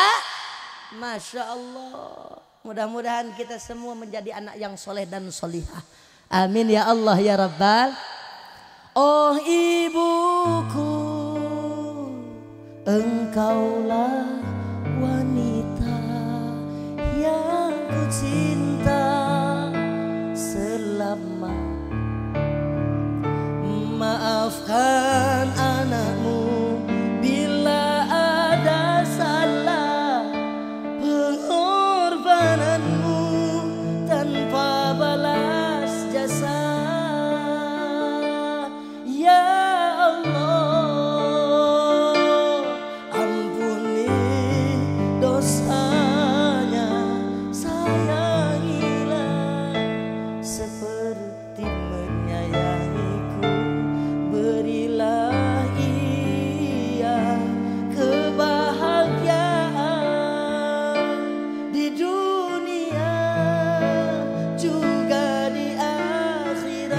Allah. Mudah-mudahan kita semua menjadi anak yang soleh dan solihah. Amin ya Allah ya Rabbal. Oh ibuku, engkaulah wanita yang ku cinta selama. Maafkan anakmu bila ada salah, pengorbananmu tanpa balas jasa. Ya Allah, ampuni dosanya, sayangilah seperti menyayangiku. Berilah ia kebahagiaan di dunia juga di akhirat.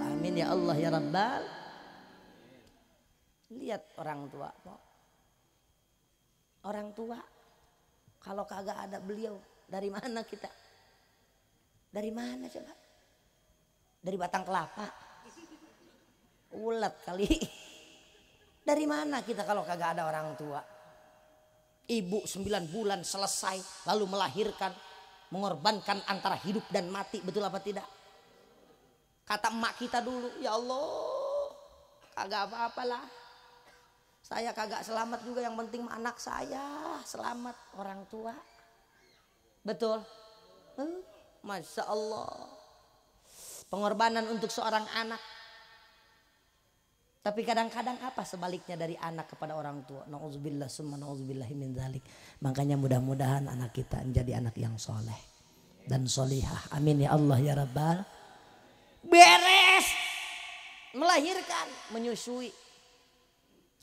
Amin ya Allah ya Rabbal. Lihat orang tua, orang tua kalau kagak ada beliau, dari mana kita? Dari mana coba? Dari batang kelapa? Ulet kali. Dari mana kita kalau kagak ada orang tua? Ibu 9 bulan selesai lalu melahirkan, mengorbankan antara hidup dan mati, betul apa tidak? Kata emak kita dulu, ya Allah kagak apa-apalah, saya kagak selamat juga, yang penting anak saya selamat. Orang tua betul. Masya Allah, pengorbanan untuk seorang anak. Tapi kadang-kadang apa sebaliknya dari anak kepada orang tua? Nauzubillah summa nauzubillahi min dzalik. Makanya mudah-mudahan anak kita menjadi anak yang soleh dan solihah. Amin ya Allah ya Rabbal. Beres melahirkan, menyusui.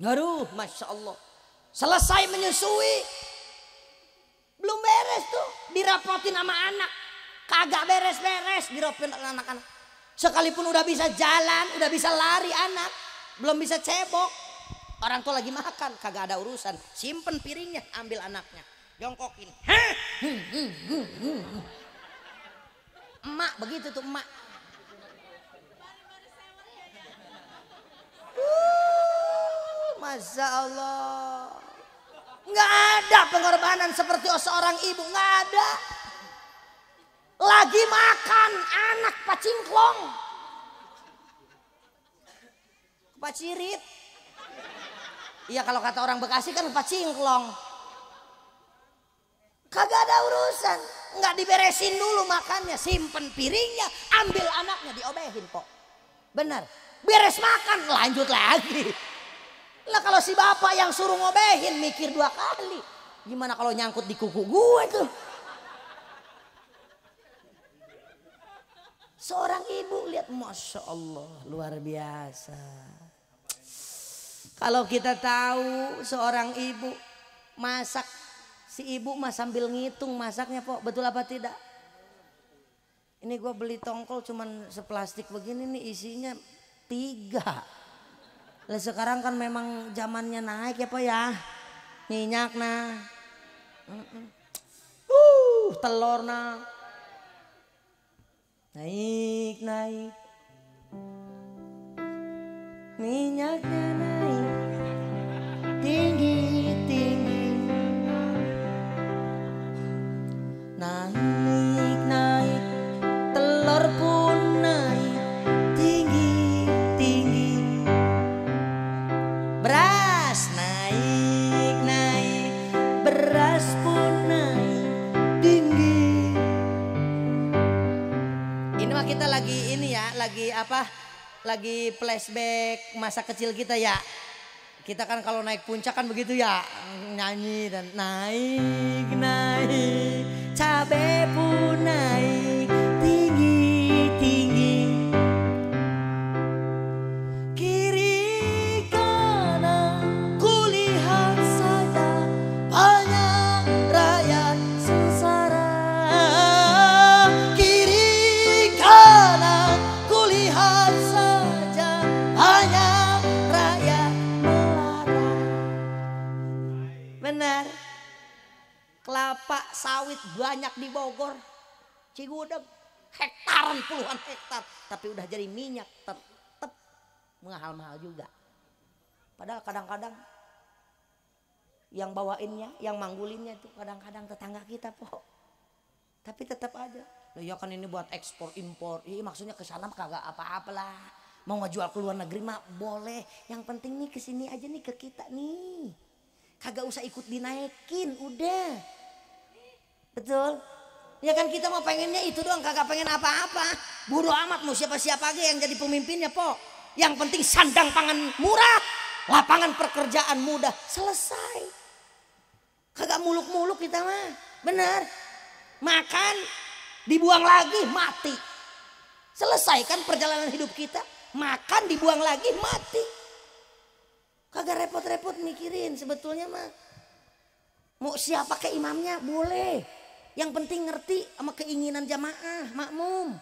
Aduh, Masya Allah. Selesai menyusui, belum beres tuh, dirapotin sama anak. Kagak beres-beres, dirapotin anak-anak. Sekalipun udah bisa jalan, udah bisa lari anak, belum bisa cebok. Orang tua lagi makan, kagak ada urusan. Simpen piringnya, ambil anaknya, jongkokin. Emak begitu tuh emak. Masya Allah. Nggak ada pengorbanan seperti seorang ibu, nggak ada. Lagi makan anak pacingklong, pacirit. Iya kalau kata orang Bekasi kan pacingklong. Kagak ada urusan, nggak diberesin dulu makannya, simpen piringnya, ambil anaknya diobehin kok. Benar, beres makan lanjut lagi. Lah kalau si bapak yang suruh ngobehin mikir 2 kali. Gimana kalau nyangkut di kuku gue tuh? Seorang ibu lihat, Masya Allah luar biasa. Kalau kita tahu seorang ibu masak, si ibu mah sambil ngitung masaknya Pok, betul apa tidak? Ini gue beli tongkol cuman seplastik begini nih, isinya 3. Lah sekarang kan memang zamannya naik ya Pak ya, minyak nah, telur nah, naik, minyaknya naik, tinggi, naik, telur pun naik, tinggi. Beras naik, beras pun naik tinggi. Ini mah kita lagi ini ya, lagi apa? Lagi flashback masa kecil kita ya. Kita kan kalau naik puncak kan begitu ya, nyanyi dan naik, cabe pun naik tinggi. Cigudeg hektaran, puluhan hektar, tapi udah jadi minyak tetap mahal-mahal juga. Padahal kadang-kadang yang bawainnya, yang manggulinnya itu kadang-kadang tetangga kita po. Tapi tetap aja. Loh ya kan ini buat ekspor impor. Iya maksudnya ke sana kagak apa-apa lah. Mau ngejual ke luar negeri mah boleh. Yang penting nih kesini aja nih ke kita nih. Kagak usah ikut dinaikin, udah. Betul? Ya kan kita mau pengennya itu doang, kagak pengen apa-apa. Bodo amat mau siapa-siapa aja yang jadi pemimpinnya po. Yang penting sandang pangan murah, lapangan pekerjaan mudah, selesai. Kagak muluk-muluk kita mah, bener. Makan, dibuang lagi, mati. Selesai kan perjalanan hidup kita. Makan, dibuang lagi, mati. Kagak repot-repot mikirin sebetulnya mah. Mau siapa ke imamnya boleh. Yang penting ngerti sama keinginan jamaah, makmum.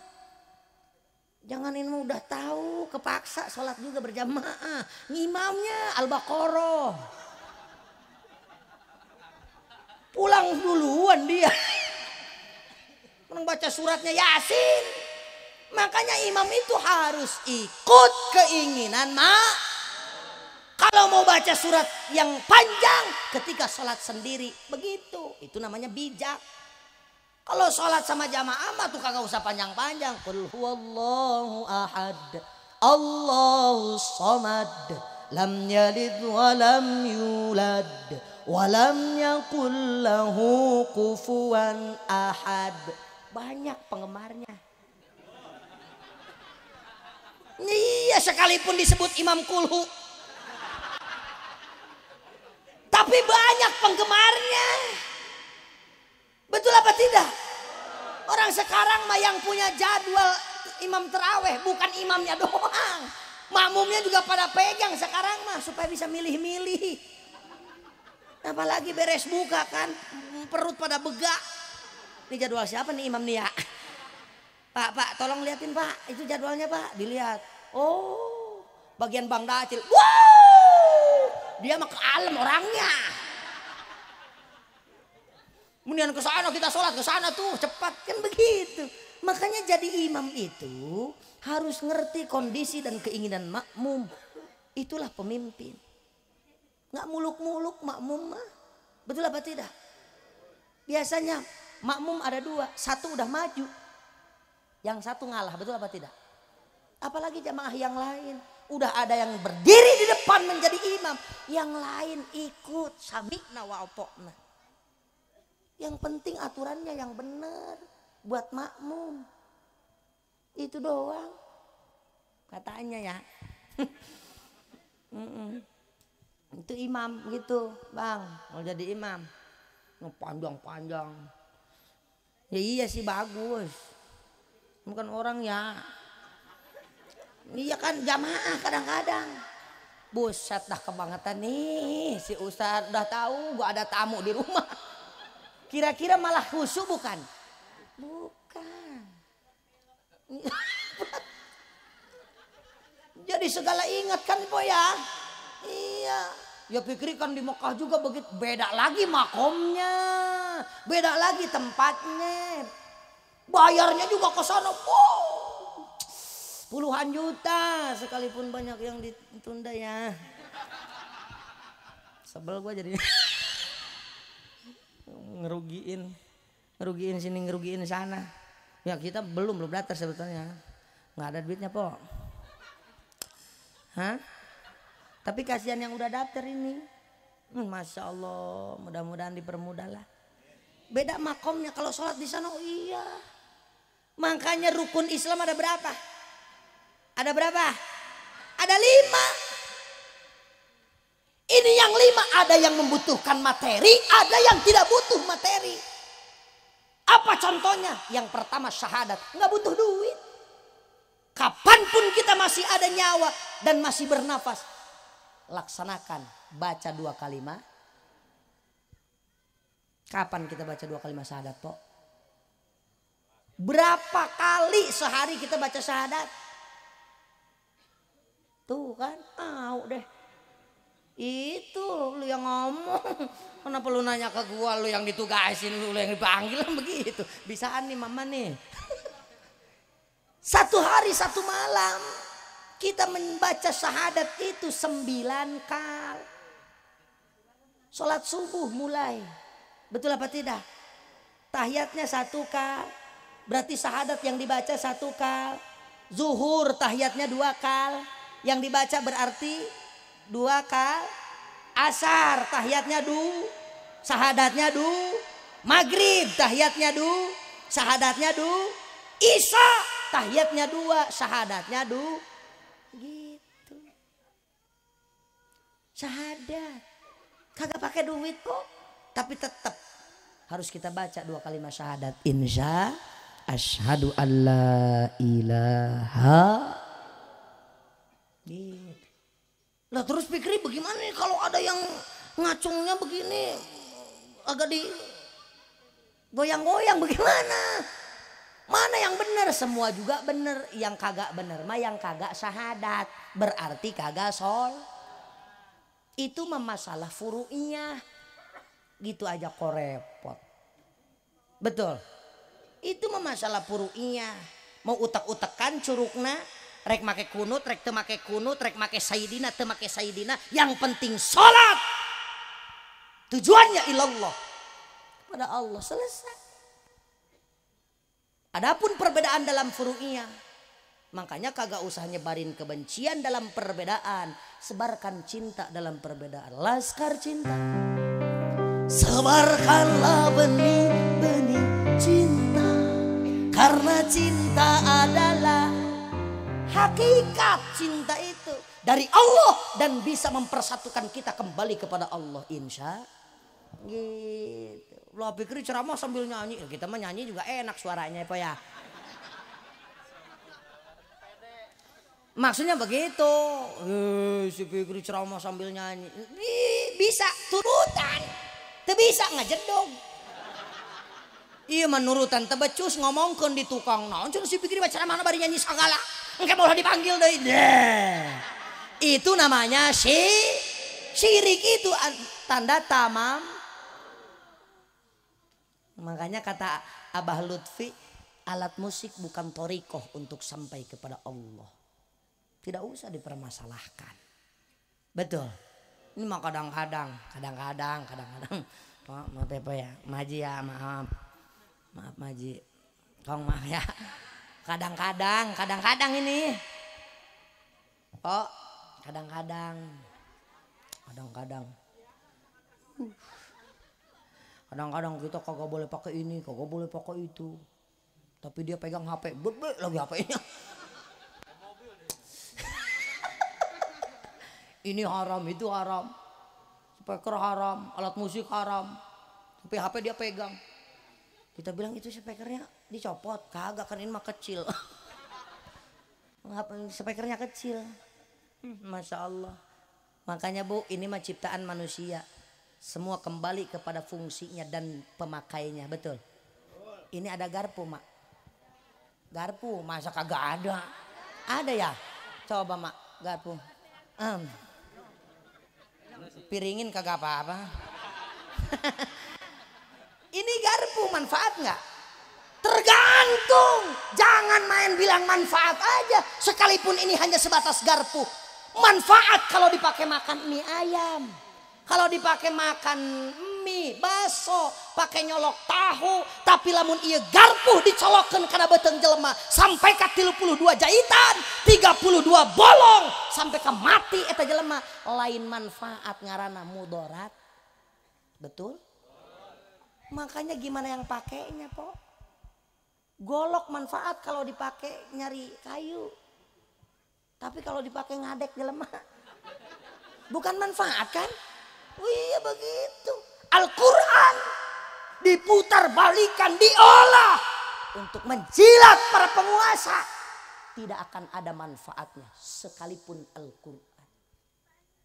Jangan ini udah tahu kepaksa sholat juga berjamaah. Imamnya Al-Baqarah. Pulang duluan dia. Orang baca suratnya Yasin. Makanya imam itu harus ikut keinginan Kalau mau baca surat yang panjang ketika sholat sendiri begitu, itu namanya bijak. Kalau sholat sama jamaah mah tuh kagak usah panjang-panjang. Qul huwallahu ahad, Allahus samad, lam yalid wa lam yulad, wa lam yakul lahu kufuwan ahad. Banyak penggemarnya. Iya sekalipun disebut imam kulhu. Tapi banyak penggemarnya. Betul apa tidak? Orang sekarang mah yang punya jadwal imam terawih bukan imamnya doang. Makmumnya juga pada pegang sekarang mah supaya bisa milih-milih. Apalagi beres buka kan perut pada begak. Ini jadwal siapa nih imam nih ya? Pak tolong liatin pak, itu jadwalnya pak. Dilihat. Oh bagian Bang Dacil. Wow, dia mah kalem orangnya. Kemudian ke sana kita sholat ke sana tuh cepat kan begitu. Makanya jadi imam itu harus ngerti kondisi dan keinginan makmum. Itulah pemimpin. Nggak muluk-muluk makmum mah. Betul apa tidak? Biasanya makmum ada dua, satu udah maju, yang satu ngalah. Betul apa tidak? Apalagi jamaah yang lain. Udah ada yang berdiri di depan menjadi imam, yang lain ikut sami'na wa ata'na. Yang penting aturannya yang benar buat makmum. Itu doang. Katanya ya. Itu imam gitu, Bang. Mau jadi imam. Panjang-panjang. Ya iya sih bagus. Bukan orang ya. Iya kan jamaah kadang-kadang. Buset dah kebangetan nih. Si Ustadz udah tahu gua ada tamu di rumah. Kira-kira malah khusyuk bukan? Bukan. Jadi segala ingat kan po ya? Iya. Ya pikirkan di Mekah juga begitu. Beda lagi makomnya. Beda lagi tempatnya. Bayarnya juga ke sana. Wow. Puluhan juta. Sekalipun banyak yang ditunda ya. Sebel gue jadi. ngerugiin sini ngerugiin sana. Ya kita belum daftar sebetulnya, nggak ada duitnya po. Hah? Tapi kasihan yang udah daftar ini. Masya Allah, mudah-mudahan dipermudah lah. Beda makomnya kalau sholat di sana. Oh iya. Makanya rukun Islam ada berapa? Ada berapa? Ada 5. Ini yang 5, ada yang membutuhkan materi, ada yang tidak butuh materi. Apa contohnya? Yang pertama syahadat, nggak butuh duit. Kapanpun kita masih ada nyawa dan masih bernafas, laksanakan baca 2 kalimat. Kapan kita baca 2 kalimat syahadat, po? Berapa kali sehari kita baca syahadat? Tuh kan, deh. Itu lu yang ngomong. Kenapa lu nanya ke gua, lu yang ditugasin, lu yang dipanggil begitu. Bisaan nih mama nih. Satu hari satu malam kita membaca syahadat itu 9 kali. Sholat subuh mulai. Betul apa tidak? Tahiyatnya 1 kali. Berarti syahadat yang dibaca 1 kali. Zuhur tahiyatnya 2 kali. Yang dibaca berarti 2 kali. Asar tahiyatnya syahadatnya maghrib tahiyatnya syahadatnya isya tahiyatnya 2 syahadatnya gitu. Syahadat kagak pakai duit kok, tapi tetap harus kita baca 2 kalimat syahadat. Insya asyhadu alla ilaha gitu. Lah terus pikir bagaimana nih kalau ada yang ngacungnya begini agak di goyang-goyang bagaimana? Mana yang benar? Semua juga benar. Yang kagak benar mah yang kagak syahadat. Berarti kagak sol. Itu mah masalah furu'iyah. Gitu aja kok repot. Betul. Itu mah masalah furu'iyah. Mau utak-utakan curugna. Rek make kunut, rek teu make kunut, rek make sayyidina, teu make sayyidina. Yang penting sholat. Tujuannya ilallah. Kepada Allah, selesai. Adapun perbedaan dalam furu'iyah. Makanya kagak usah nyebarin kebencian dalam perbedaan. Sebarkan cinta dalam perbedaan. Laskar cinta. Sebarkanlah benih-benih cinta. Karena cinta adalah hakikat cinta itu dari Allah dan bisa mempersatukan kita kembali kepada Allah insya gitu. Lo pikir ceramah sambil nyanyi, kita mah nyanyi juga enak suaranya apa ya. Maksudnya begitu. Si pikir ceramah sambil nyanyi bisa turutan, tuh bisa ngajedog. Iya menurutan tebecus ngomongkeun di tukang naon cenah si pikir baca mana bari nyanyi sagala. Engke boleh dipanggil deui. Itu namanya syirik, itu tanda tamam. Makanya kata Abah Lutfi, alat musik bukan thoriqoh untuk sampai kepada Allah. Tidak usah dipermasalahkan. Betul. Ini mah kadang-kadang. Maaf ya, Maji ya, maaf Maji. Kong maaf ya. Kadang-kadang ini. Oh, kadang-kadang. Kadang-kadang kita kagak boleh pakai ini, kagak boleh pakai itu. Tapi dia pegang HP, bebe lagi HP-nya. Ini haram, itu haram. Speaker haram, alat musik haram. Tapi HP dia pegang. Kita bilang itu speakernya dicopot, kagak kan ini mah kecil. Speakernya kecil. Masya Allah. Makanya Bu, ini mah ciptaan manusia. Semua kembali kepada fungsinya dan pemakainya, betul. Ini ada garpu mak. Garpu masa kagak ada? Ada ya? Coba mak garpu. Piringin kagak apa-apa. Ini garpu manfaat nggak? Tergantung. Jangan main bilang manfaat aja. Sekalipun ini hanya sebatas garpu. Manfaat kalau dipakai makan mie ayam. Kalau dipakai makan mie, bakso, pakai nyolok tahu. Tapi lamun ieu garpu dicolokkeun kana beuteung jelema sampai ka 32 jahitan, 32 bolong sampai ka mati eta jelema. Lain manfaat ngaranna mudarat. Betul? Makanya gimana yang pakainya, Po? Golok manfaat kalau dipakai nyari kayu. Tapi kalau dipakai ngadek jelema bukan manfaat kan? Oh iya begitu. Al-Quran diputar balikan, diolah untuk menjilat para penguasa. Tidak akan ada manfaatnya sekalipun Al-Quran.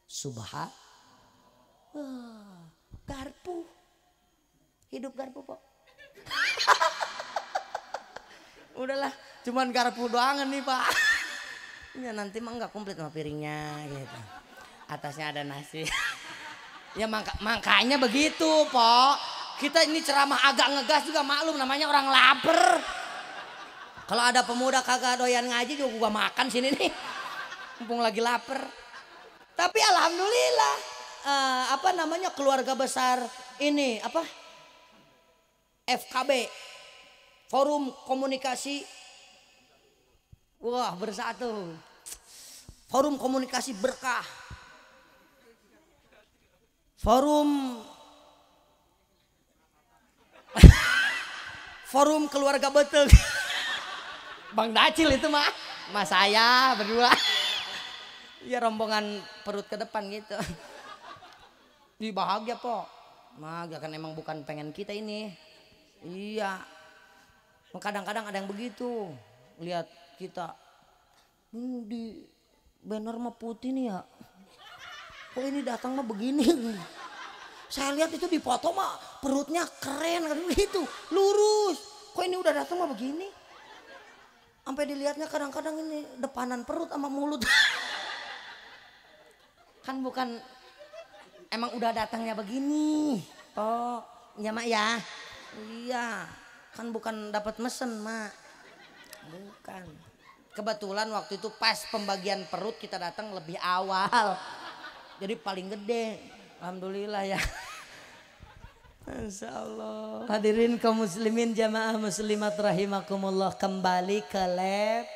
Subhan. Garpu. Hidup garpu Pak. Udahlah, cuman garpu doangan nih Pak. Ya nanti mah nggak komplit sama piringnya gitu. atasnya ada nasi. Ya makanya begitu, Po. Kita ini ceramah agak ngegas juga, maklum namanya orang lapar. Kalau ada pemuda kagak doyan ngaji juga gua makan sini nih. Mumpung lagi lapar. Tapi alhamdulillah keluarga besar ini FKB, Forum Komunikasi. Wah, bersatu. Forum Komunikasi Berkah. Forum Keluarga Betul. Bang Dacil itu mah. Mas saya berdua. Ya rombongan perut ke depan gitu. Di bahagia, Po. Bahagia kan emang bukan pengen kita ini. Iya. Kadang-kadang ada yang begitu. Lihat kita di banner mah putih nih ya. Kok ini datang mah begini. Saya lihat itu di foto mah perutnya keren kan gitu, lurus. Kok ini udah datang mah begini? Sampai dilihatnya kadang-kadang ini depanan perut sama mulut. Kan bukan emang udah datangnya begini. Oh, iya Mak ya. Iya, kan bukan dapat mesen Mak. Bukan. Kebetulan waktu itu pas pembagian perut kita datang lebih awal. Jadi paling gede. Alhamdulillah ya. Masya Allah. Hadirin kaum muslimin jamaah muslimat rahimakumullah, kembali ke lab.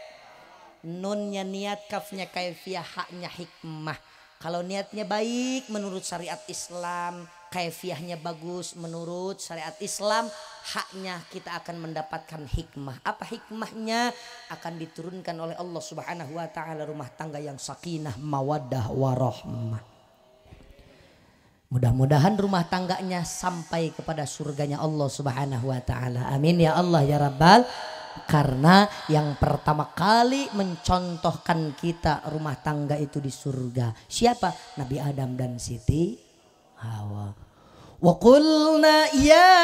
Nunnya niat, kafnya kaifiyah, haknya hikmah. Kalau niatnya baik menurut syariat Islam, kaifiyahnya bagus menurut syariat Islam, haknya kita akan mendapatkan hikmah. Apa hikmahnya? Akan diturunkan oleh Allah Subhanahu wa taala rumah tangga yang sakinah, mawaddah, warahmah. Mudah-mudahan rumah tangganya sampai kepada surganya Allah Subhanahu wa taala. Amin ya Allah ya Rabbal. Karena yang pertama kali mencontohkan kita rumah tangga itu di surga siapa? Nabi Adam dan Siti Hawa. Wa qulna ya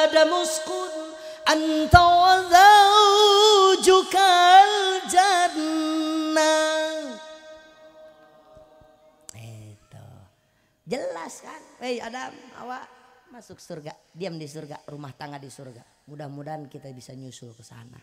Adam uskun anta wa zawjukal jannah. Itu jelas kan? Hei Adam, Hawa masuk surga, diam di surga, rumah tangga di surga. Mudah-mudahan kita bisa nyusul ke sana.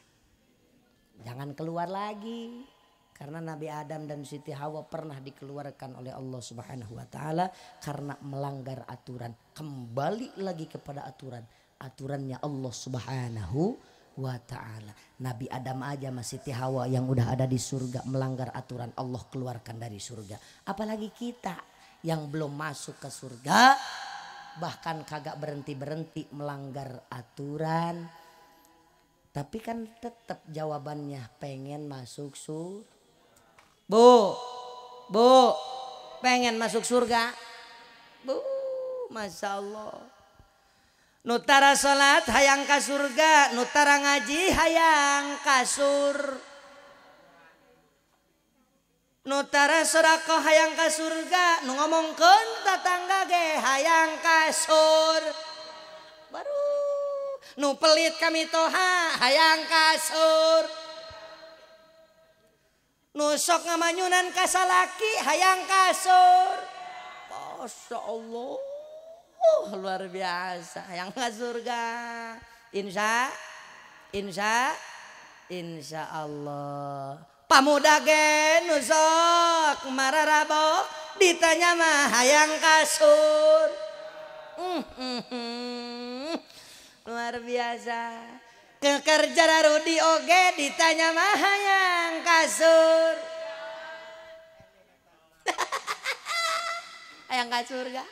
Jangan keluar lagi. Karena Nabi Adam dan Siti Hawa pernah dikeluarkan oleh Allah Subhanahu wa taala karena melanggar aturan. Kembali lagi kepada aturan. Aturannya Allah Subhanahu wa taala. Nabi Adam aja sama Siti Hawa yang udah ada di surga melanggar aturan, Allah keluarkan dari surga. Apalagi kita yang belum masuk ke surga, bahkan kagak berhenti-berhenti melanggar aturan. Tapi kan tetap jawabannya pengen masuk surga. Bu, pengen masuk surga? Bu, Masya Allah. Nutara salat hayang ka surga, nutara ngaji hayang kasur. Nutara sedekah hayang ka surga, nu ngomongkeun tetangga ge hayang kasur. Baru nu pelit kami toha hayang kasur. Nu sok ngamanyunan ka salaki hayang kasur. Masya Allah. Luar biasa hayang ka surga. Insya Allah. Pamuda gen nusok mararabo ditanya mah hayang kasur. Luar biasa. Kekerja Rudi oge ditanya mah hayang kasur. Hayang kasur ga?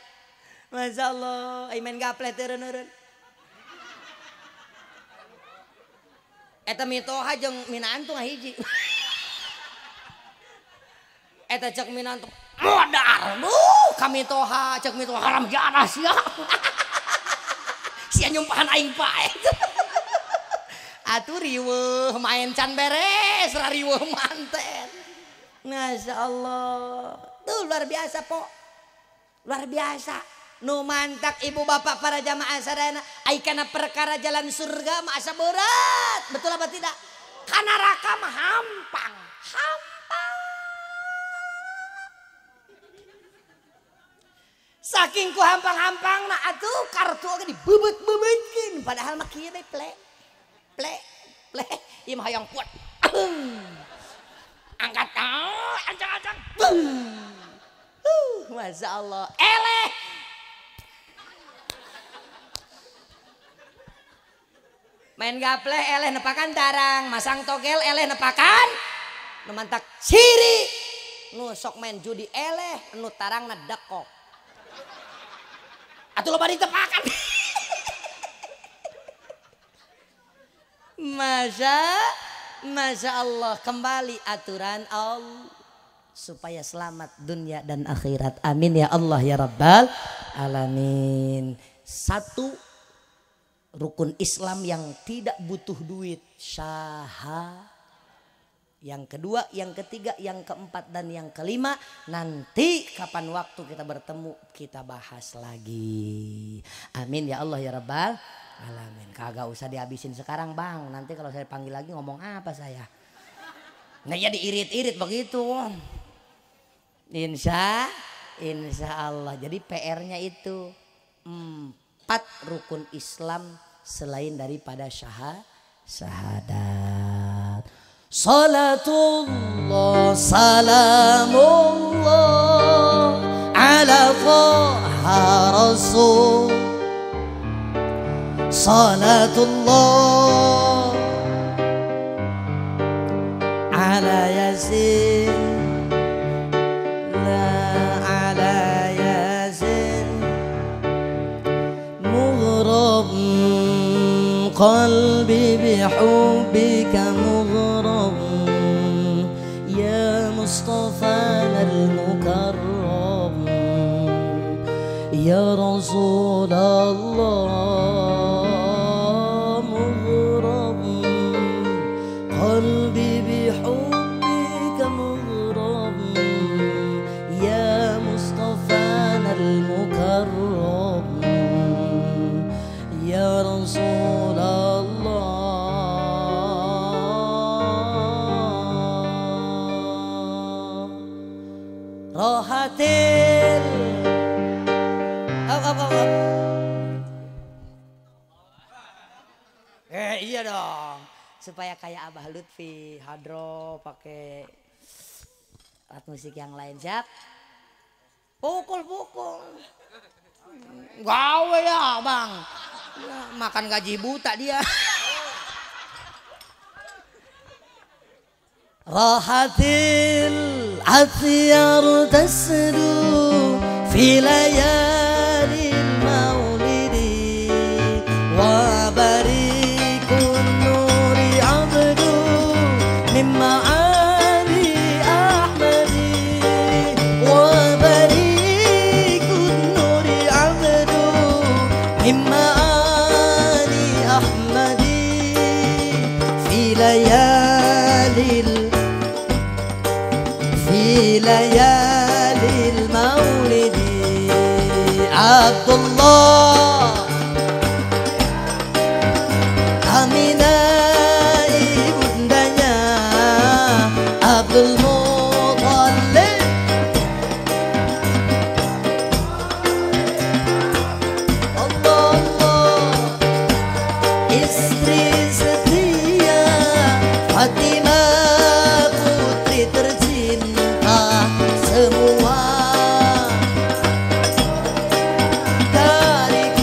Masya Allah. Iman gaple turun-turun. Eta mitoha jeung minantu ngahiji. Eta cek minantu modar. Kami toha cek mitoha haram ganas ya. Sia nyumpahan aing pae. Atuh riweuh main can beres, riweuh manten. Masya Allah. Tuh luar biasa, Po. Luar biasa. Nu mantak ibu bapak para jamaah sadayana ai kana perkara jalan surga masa berat. Betul apa tidak? Karena raka mah hampang. Hampang. Saking ku hampang-hampang na atuh kartu ge dibebet-bebetkeun padahal mah kieu bae plek. Plek. Plek. Ieu mah hayang kuat. Angkat ancang-ancang. Masya Allah. Eleh. Main gaple eleh nepakan darang, masang togel eleh nepakan, nu mantak siri, nu sok main judi eleh, nu tarang na dekok. Atuh loba ditepakan. Masya Allah, kembali aturan Allah supaya selamat dunia dan akhirat. Amin ya Allah ya Rabbal alamin. Satu rukun Islam yang tidak butuh duit, syahadat. Yang kedua, yang ketiga, yang keempat dan yang kelima nanti kapan waktu kita bertemu kita bahas lagi. Amin ya Allah ya Rabbal alamin. Kagak usah dihabisin sekarang bang. Nanti kalau saya panggil lagi ngomong apa saya? Nah ya diirit-irit begitu. Insya Allah. Jadi PR-nya itu 4 rukun Islam selain daripada syahadat. Salatullah salamullah ala Taha Rasul. Salatullah ala Yasin la ala Yasin mughrab qalbi bihubbika mughrab ya Mustafa al-Mukarram ya Rasulullah mughrab qalbi bihubbika mughrab ya Mustafa al-Mukarram ya Rasulullah. Rohatil iya dong supaya kayak Abah Lutfi hadro pakai alat musik yang lain. Siap pukul gawe ya bang ya, makan gaji buta dia. Rahatil asyar tasdu fi layalil maulidi wa barikun nuri abdu mimma ali ahmadi wa barikun nuri abdu mimma ali ahmadi fi layalil maulidi Abdullah Aminah ibundanya Abdul Muttalib Allah istri setia Fatimah putri tercinta semua dari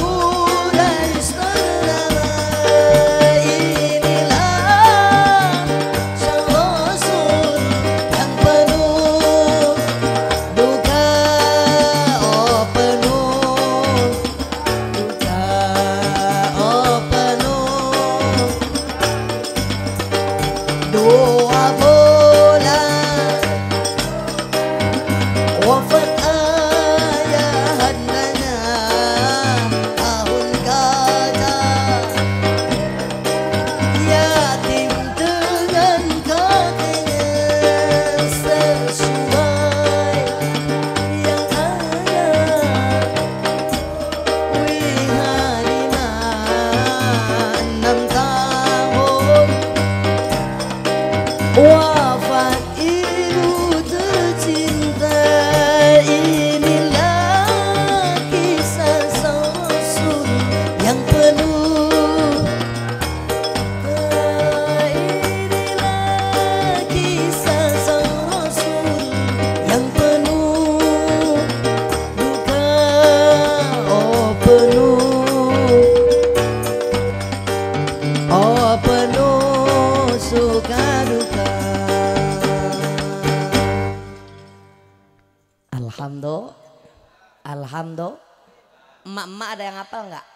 Emak-emak ada yang hafal nggak?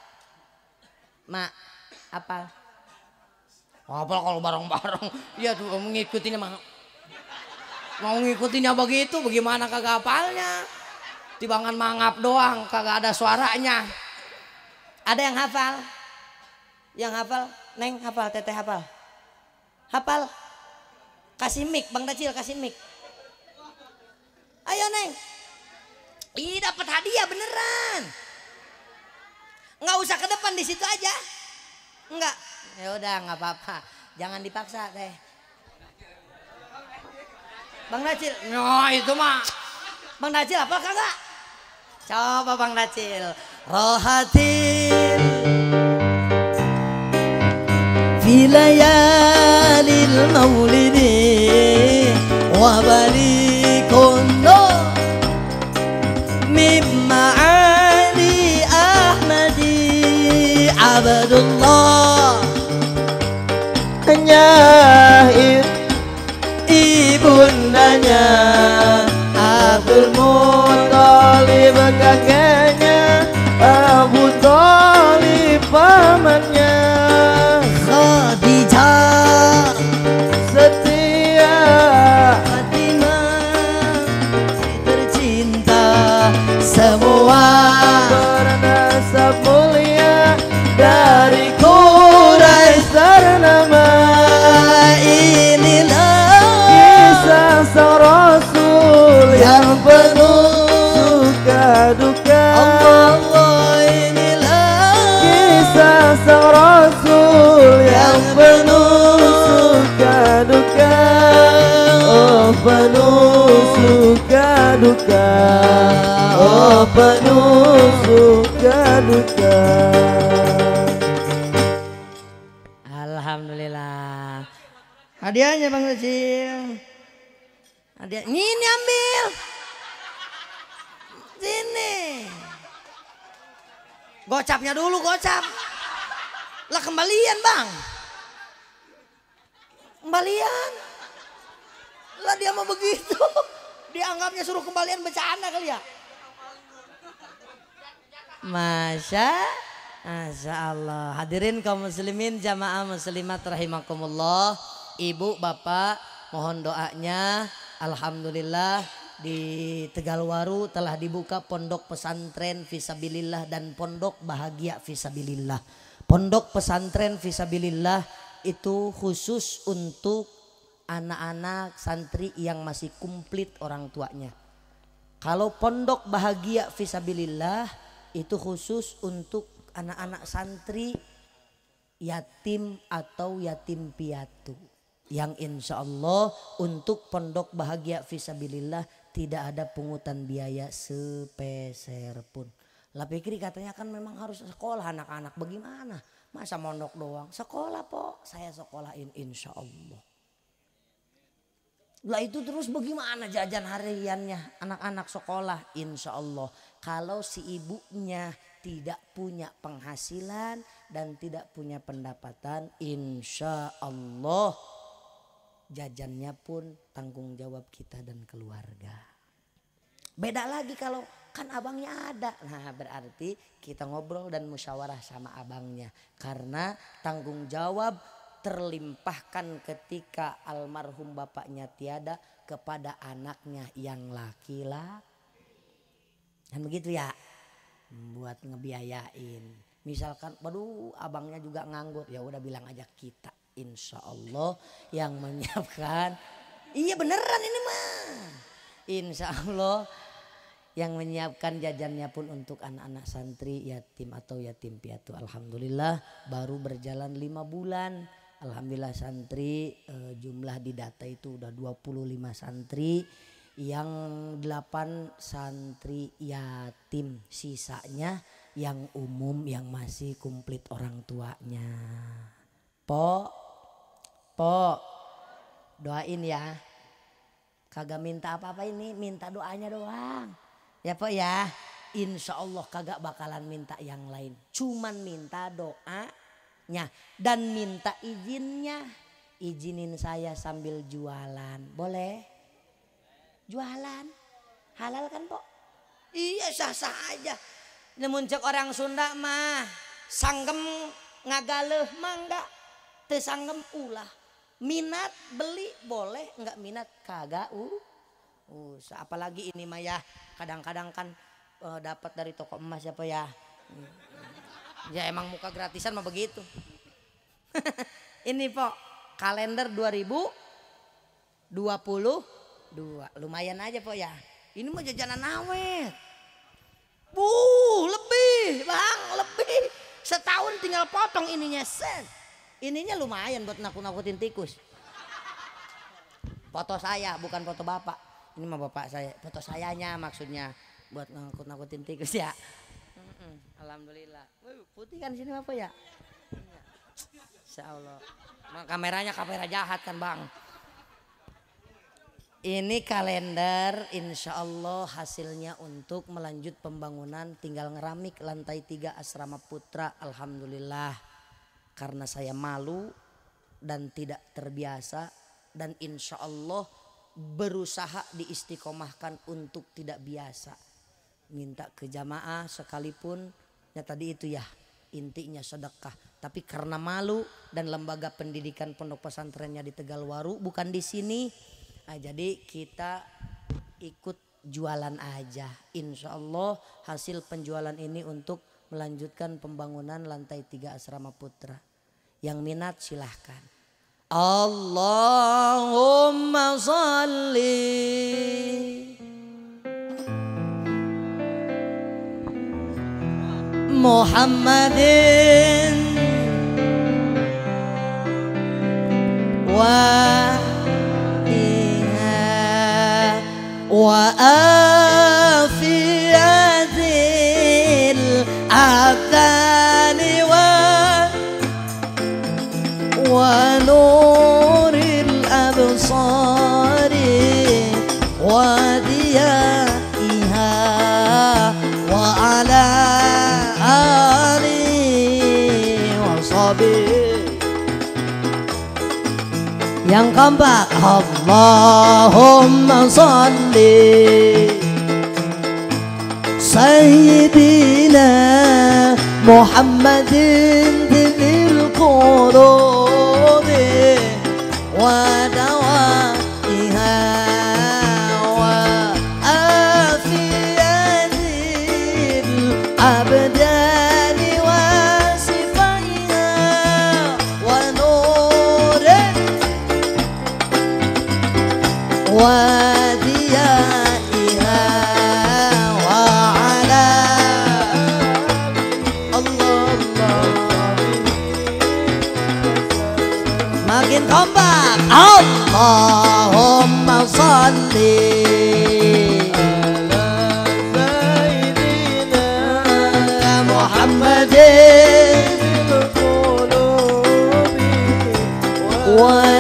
Mak, hafal? Hafal kalau bareng-bareng. Iya tuh mengikutinya mah. Mau ngikutinya begitu, bagaimana kagak hafalnya? Tibangan mangap doang, kagak ada suaranya. Ada yang hafal? Yang hafal? Neng hafal, teteh hafal? Hafal? Kasih mic, Bang Dacil kasih mic. Ayo Neng. Ih dapat hadiah beneran. Nggak usah ke depan di situ aja. Enggak. Ya udah nggak apa-apa. Jangan dipaksa teh. Bang Dacil. No itu mah. Bang Dacil apa kagak? Coba Bang Dacil. Rohatin fi layalil maulidi wa balikun mimma ali ahmadi abdullah hanya ibundanya Abdul Muthalib kakeknya Abu Thalib pamannya Khadijah setia Fatimah tercinta semua bernasab mulia dari Quraisy ternama. Inilah kisah sang Rasul yang penuh suka duka. Allah inilah kisah sang Rasul yang penuh suka duka. Oh penuh suka duka. Oh penuh suka duka. Alhamdulillah. Hadiahnya Bang Dacil. Hadiah. Ini ambil. Sini. Gocapnya dulu gocap. Lah kembalian Bang. Kembalian. Lah dia mau begitu. Dianggapnya suruh kembalian bercanda kali ya. Masya Allah. Hadirin kaum muslimin jamaah muslimat rahimakumullah. Ibu bapak mohon doanya. Alhamdulillah di Tegalwaru telah dibuka pondok pesantren Fisabilillah dan pondok bahagia Fisabilillah. Pondok pesantren Fisabilillah itu khusus untuk anak-anak santri yang masih komplit orang tuanya. Kalau pondok bahagia Fisabilillah itu khusus untuk anak-anak santri yatim atau yatim piatu. Yang insya Allah untuk pondok bahagia Fisabilillah tidak ada pungutan biaya sepeser pun. Lah pikir katanya kan memang harus sekolah anak-anak, bagaimana? Masa mondok doang? Sekolah po, saya sekolahin insya Allah. Lah itu terus bagaimana jajan hariannya anak-anak sekolah? Insya Allah kalau si ibunya tidak punya penghasilan dan tidak punya pendapatan, insya Allah jajannya pun tanggung jawab kita dan keluarga. Beda lagi kalau kan abangnya ada. Nah berarti kita ngobrol dan musyawarah sama abangnya. Karena tanggung jawab terlimpahkan ketika almarhum bapaknya tiada kepada anaknya yang laki-laki. Dan begitu ya. Buat ngebiayain. Misalkan waduh abangnya juga nganggur. Ya udah bilang aja kita. Insya Allah yang menyiapkan. Iya beneran ini mah. Insya Allah yang menyiapkan jajannya pun untuk anak-anak santri yatim atau yatim piatu. Alhamdulillah baru berjalan 5 bulan. Alhamdulillah santri jumlah di data itu udah 25 santri. Yang 8 santri yatim. Sisanya yang umum yang masih komplit orang tuanya. Po, doain ya. Kagak minta apa-apa ini, minta doanya doang. Ya po ya, insya Allah kagak bakalan minta yang lain. Cuman minta doanya dan minta izinnya. Izinin saya sambil jualan, boleh? Jualan, halal kan po? Iya sah-sah aja. Nemuncek orang Sunda mah sanggem ngagaleh mah enggak, teu sanggem ulah. Minat beli boleh, enggak minat kagak apalagi ini mah ya kadang-kadang kan dapat dari toko emas apa ya. Ya emang muka gratisan mah begitu. Ini po kalender 2022 lumayan aja po ya. Ini mah jajanan awet. Lebih bang, lebih. Setahun tinggal potong ininya sen. Ininya lumayan buat nakut-nakutin tikus. Foto saya bukan foto bapak. Ini mah bapak saya. Foto sayanya maksudnya buat nakut-nakutin tikus ya. Alhamdulillah. Putih kan sini apa ya? Insya Allah. Kameranya kamera jahat kan bang. Ini kalender insya Allah hasilnya untuk melanjut pembangunan tinggal ngeramik lantai 3 asrama putra. Alhamdulillah karena saya malu dan tidak terbiasa dan insya Allah berusaha diistiqomahkan untuk tidak biasa. Minta ke jamaah sekalipun ya tadi itu ya intinya sedekah. Tapi karena malu dan lembaga pendidikan pondok pesantrennya di Tegalwaru bukan di sini. Nah, jadi kita ikut jualan aja. Insya Allah hasil penjualan ini untuk melanjutkan pembangunan lantai 3 asrama putra. Yang minat silahkan. Allahumma sholli Muhammadin wa afiyatil abdani wa nuril absari wa diyaiha wa ala ali wa sabi. Yang keempat, Allahumma sholli Sayyidina Muhammadin dhil qulubi wa dawaiha wa afiyatil abdani wa sifaiha wa nurin وديائها وعلى الله makin kompak Allahumma sholli ala Muhammadin wa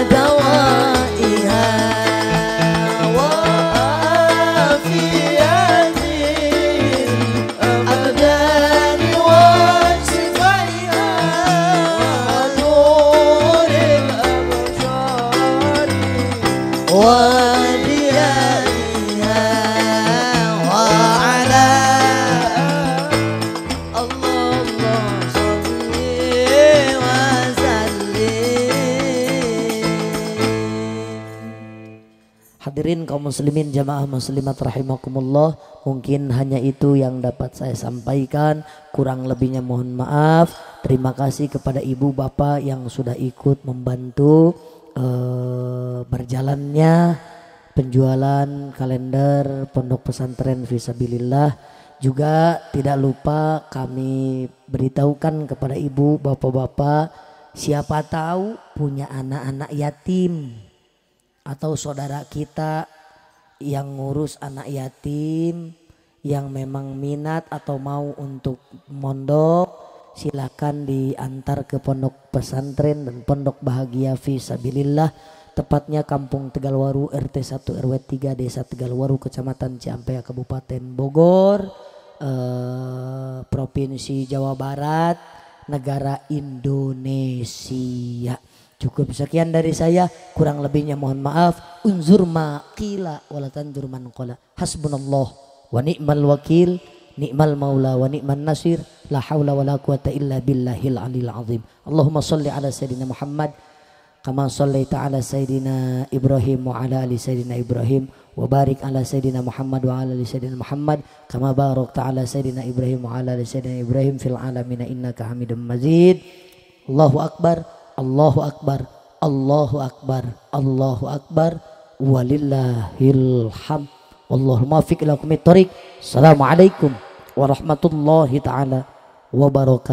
Hadirin kaum muslimin jamaah muslimat rahimakumullah, mungkin hanya itu yang dapat saya sampaikan, kurang lebihnya mohon maaf. Terima kasih kepada ibu bapak yang sudah ikut membantu berjalannya penjualan kalender pondok pesantren Fisabilillah. Juga tidak lupa kami beritahukan kepada ibu bapak-bapak, siapa tahu punya anak-anak yatim atau saudara kita yang ngurus anak yatim yang memang minat atau mau untuk mondok, silakan diantar ke pondok pesantren dan pondok bahagia Fisabilillah, tepatnya Kampung Tegalwaru RT 1 RW 3 Desa Tegalwaru Kecamatan Ciampea Kabupaten Bogor, Provinsi Jawa Barat, negara Indonesia. Cukup sekian dari saya, kurang lebihnya mohon maaf. Unzur ma qila wala tanzur man qala. Hasbunallah wa ni'mal wakil. ni'mal maula wa ni'man nasir, la haula wa la quwata illa billahil alil azim. Allahumma salli ala sayyidina Muhammad kama sallaita ala sayyidina Ibrahim wa ala ali sayyidina Ibrahim, wa barik ala sayyidina Muhammad wa ala ali sayyidina Muhammad kama barakta ala sayyidina Ibrahim wa ala ali sayyidina Ibrahim fil alamin innaka Hamidum Majid. Allahu akbar, Allahu akbar, Allahu akbar, Allahu akbar, walillahil hamd. Wallahul muwaffiq ila aqwamit thoriq. Assalamualaikum warahmatullahi taala wabarakatuh.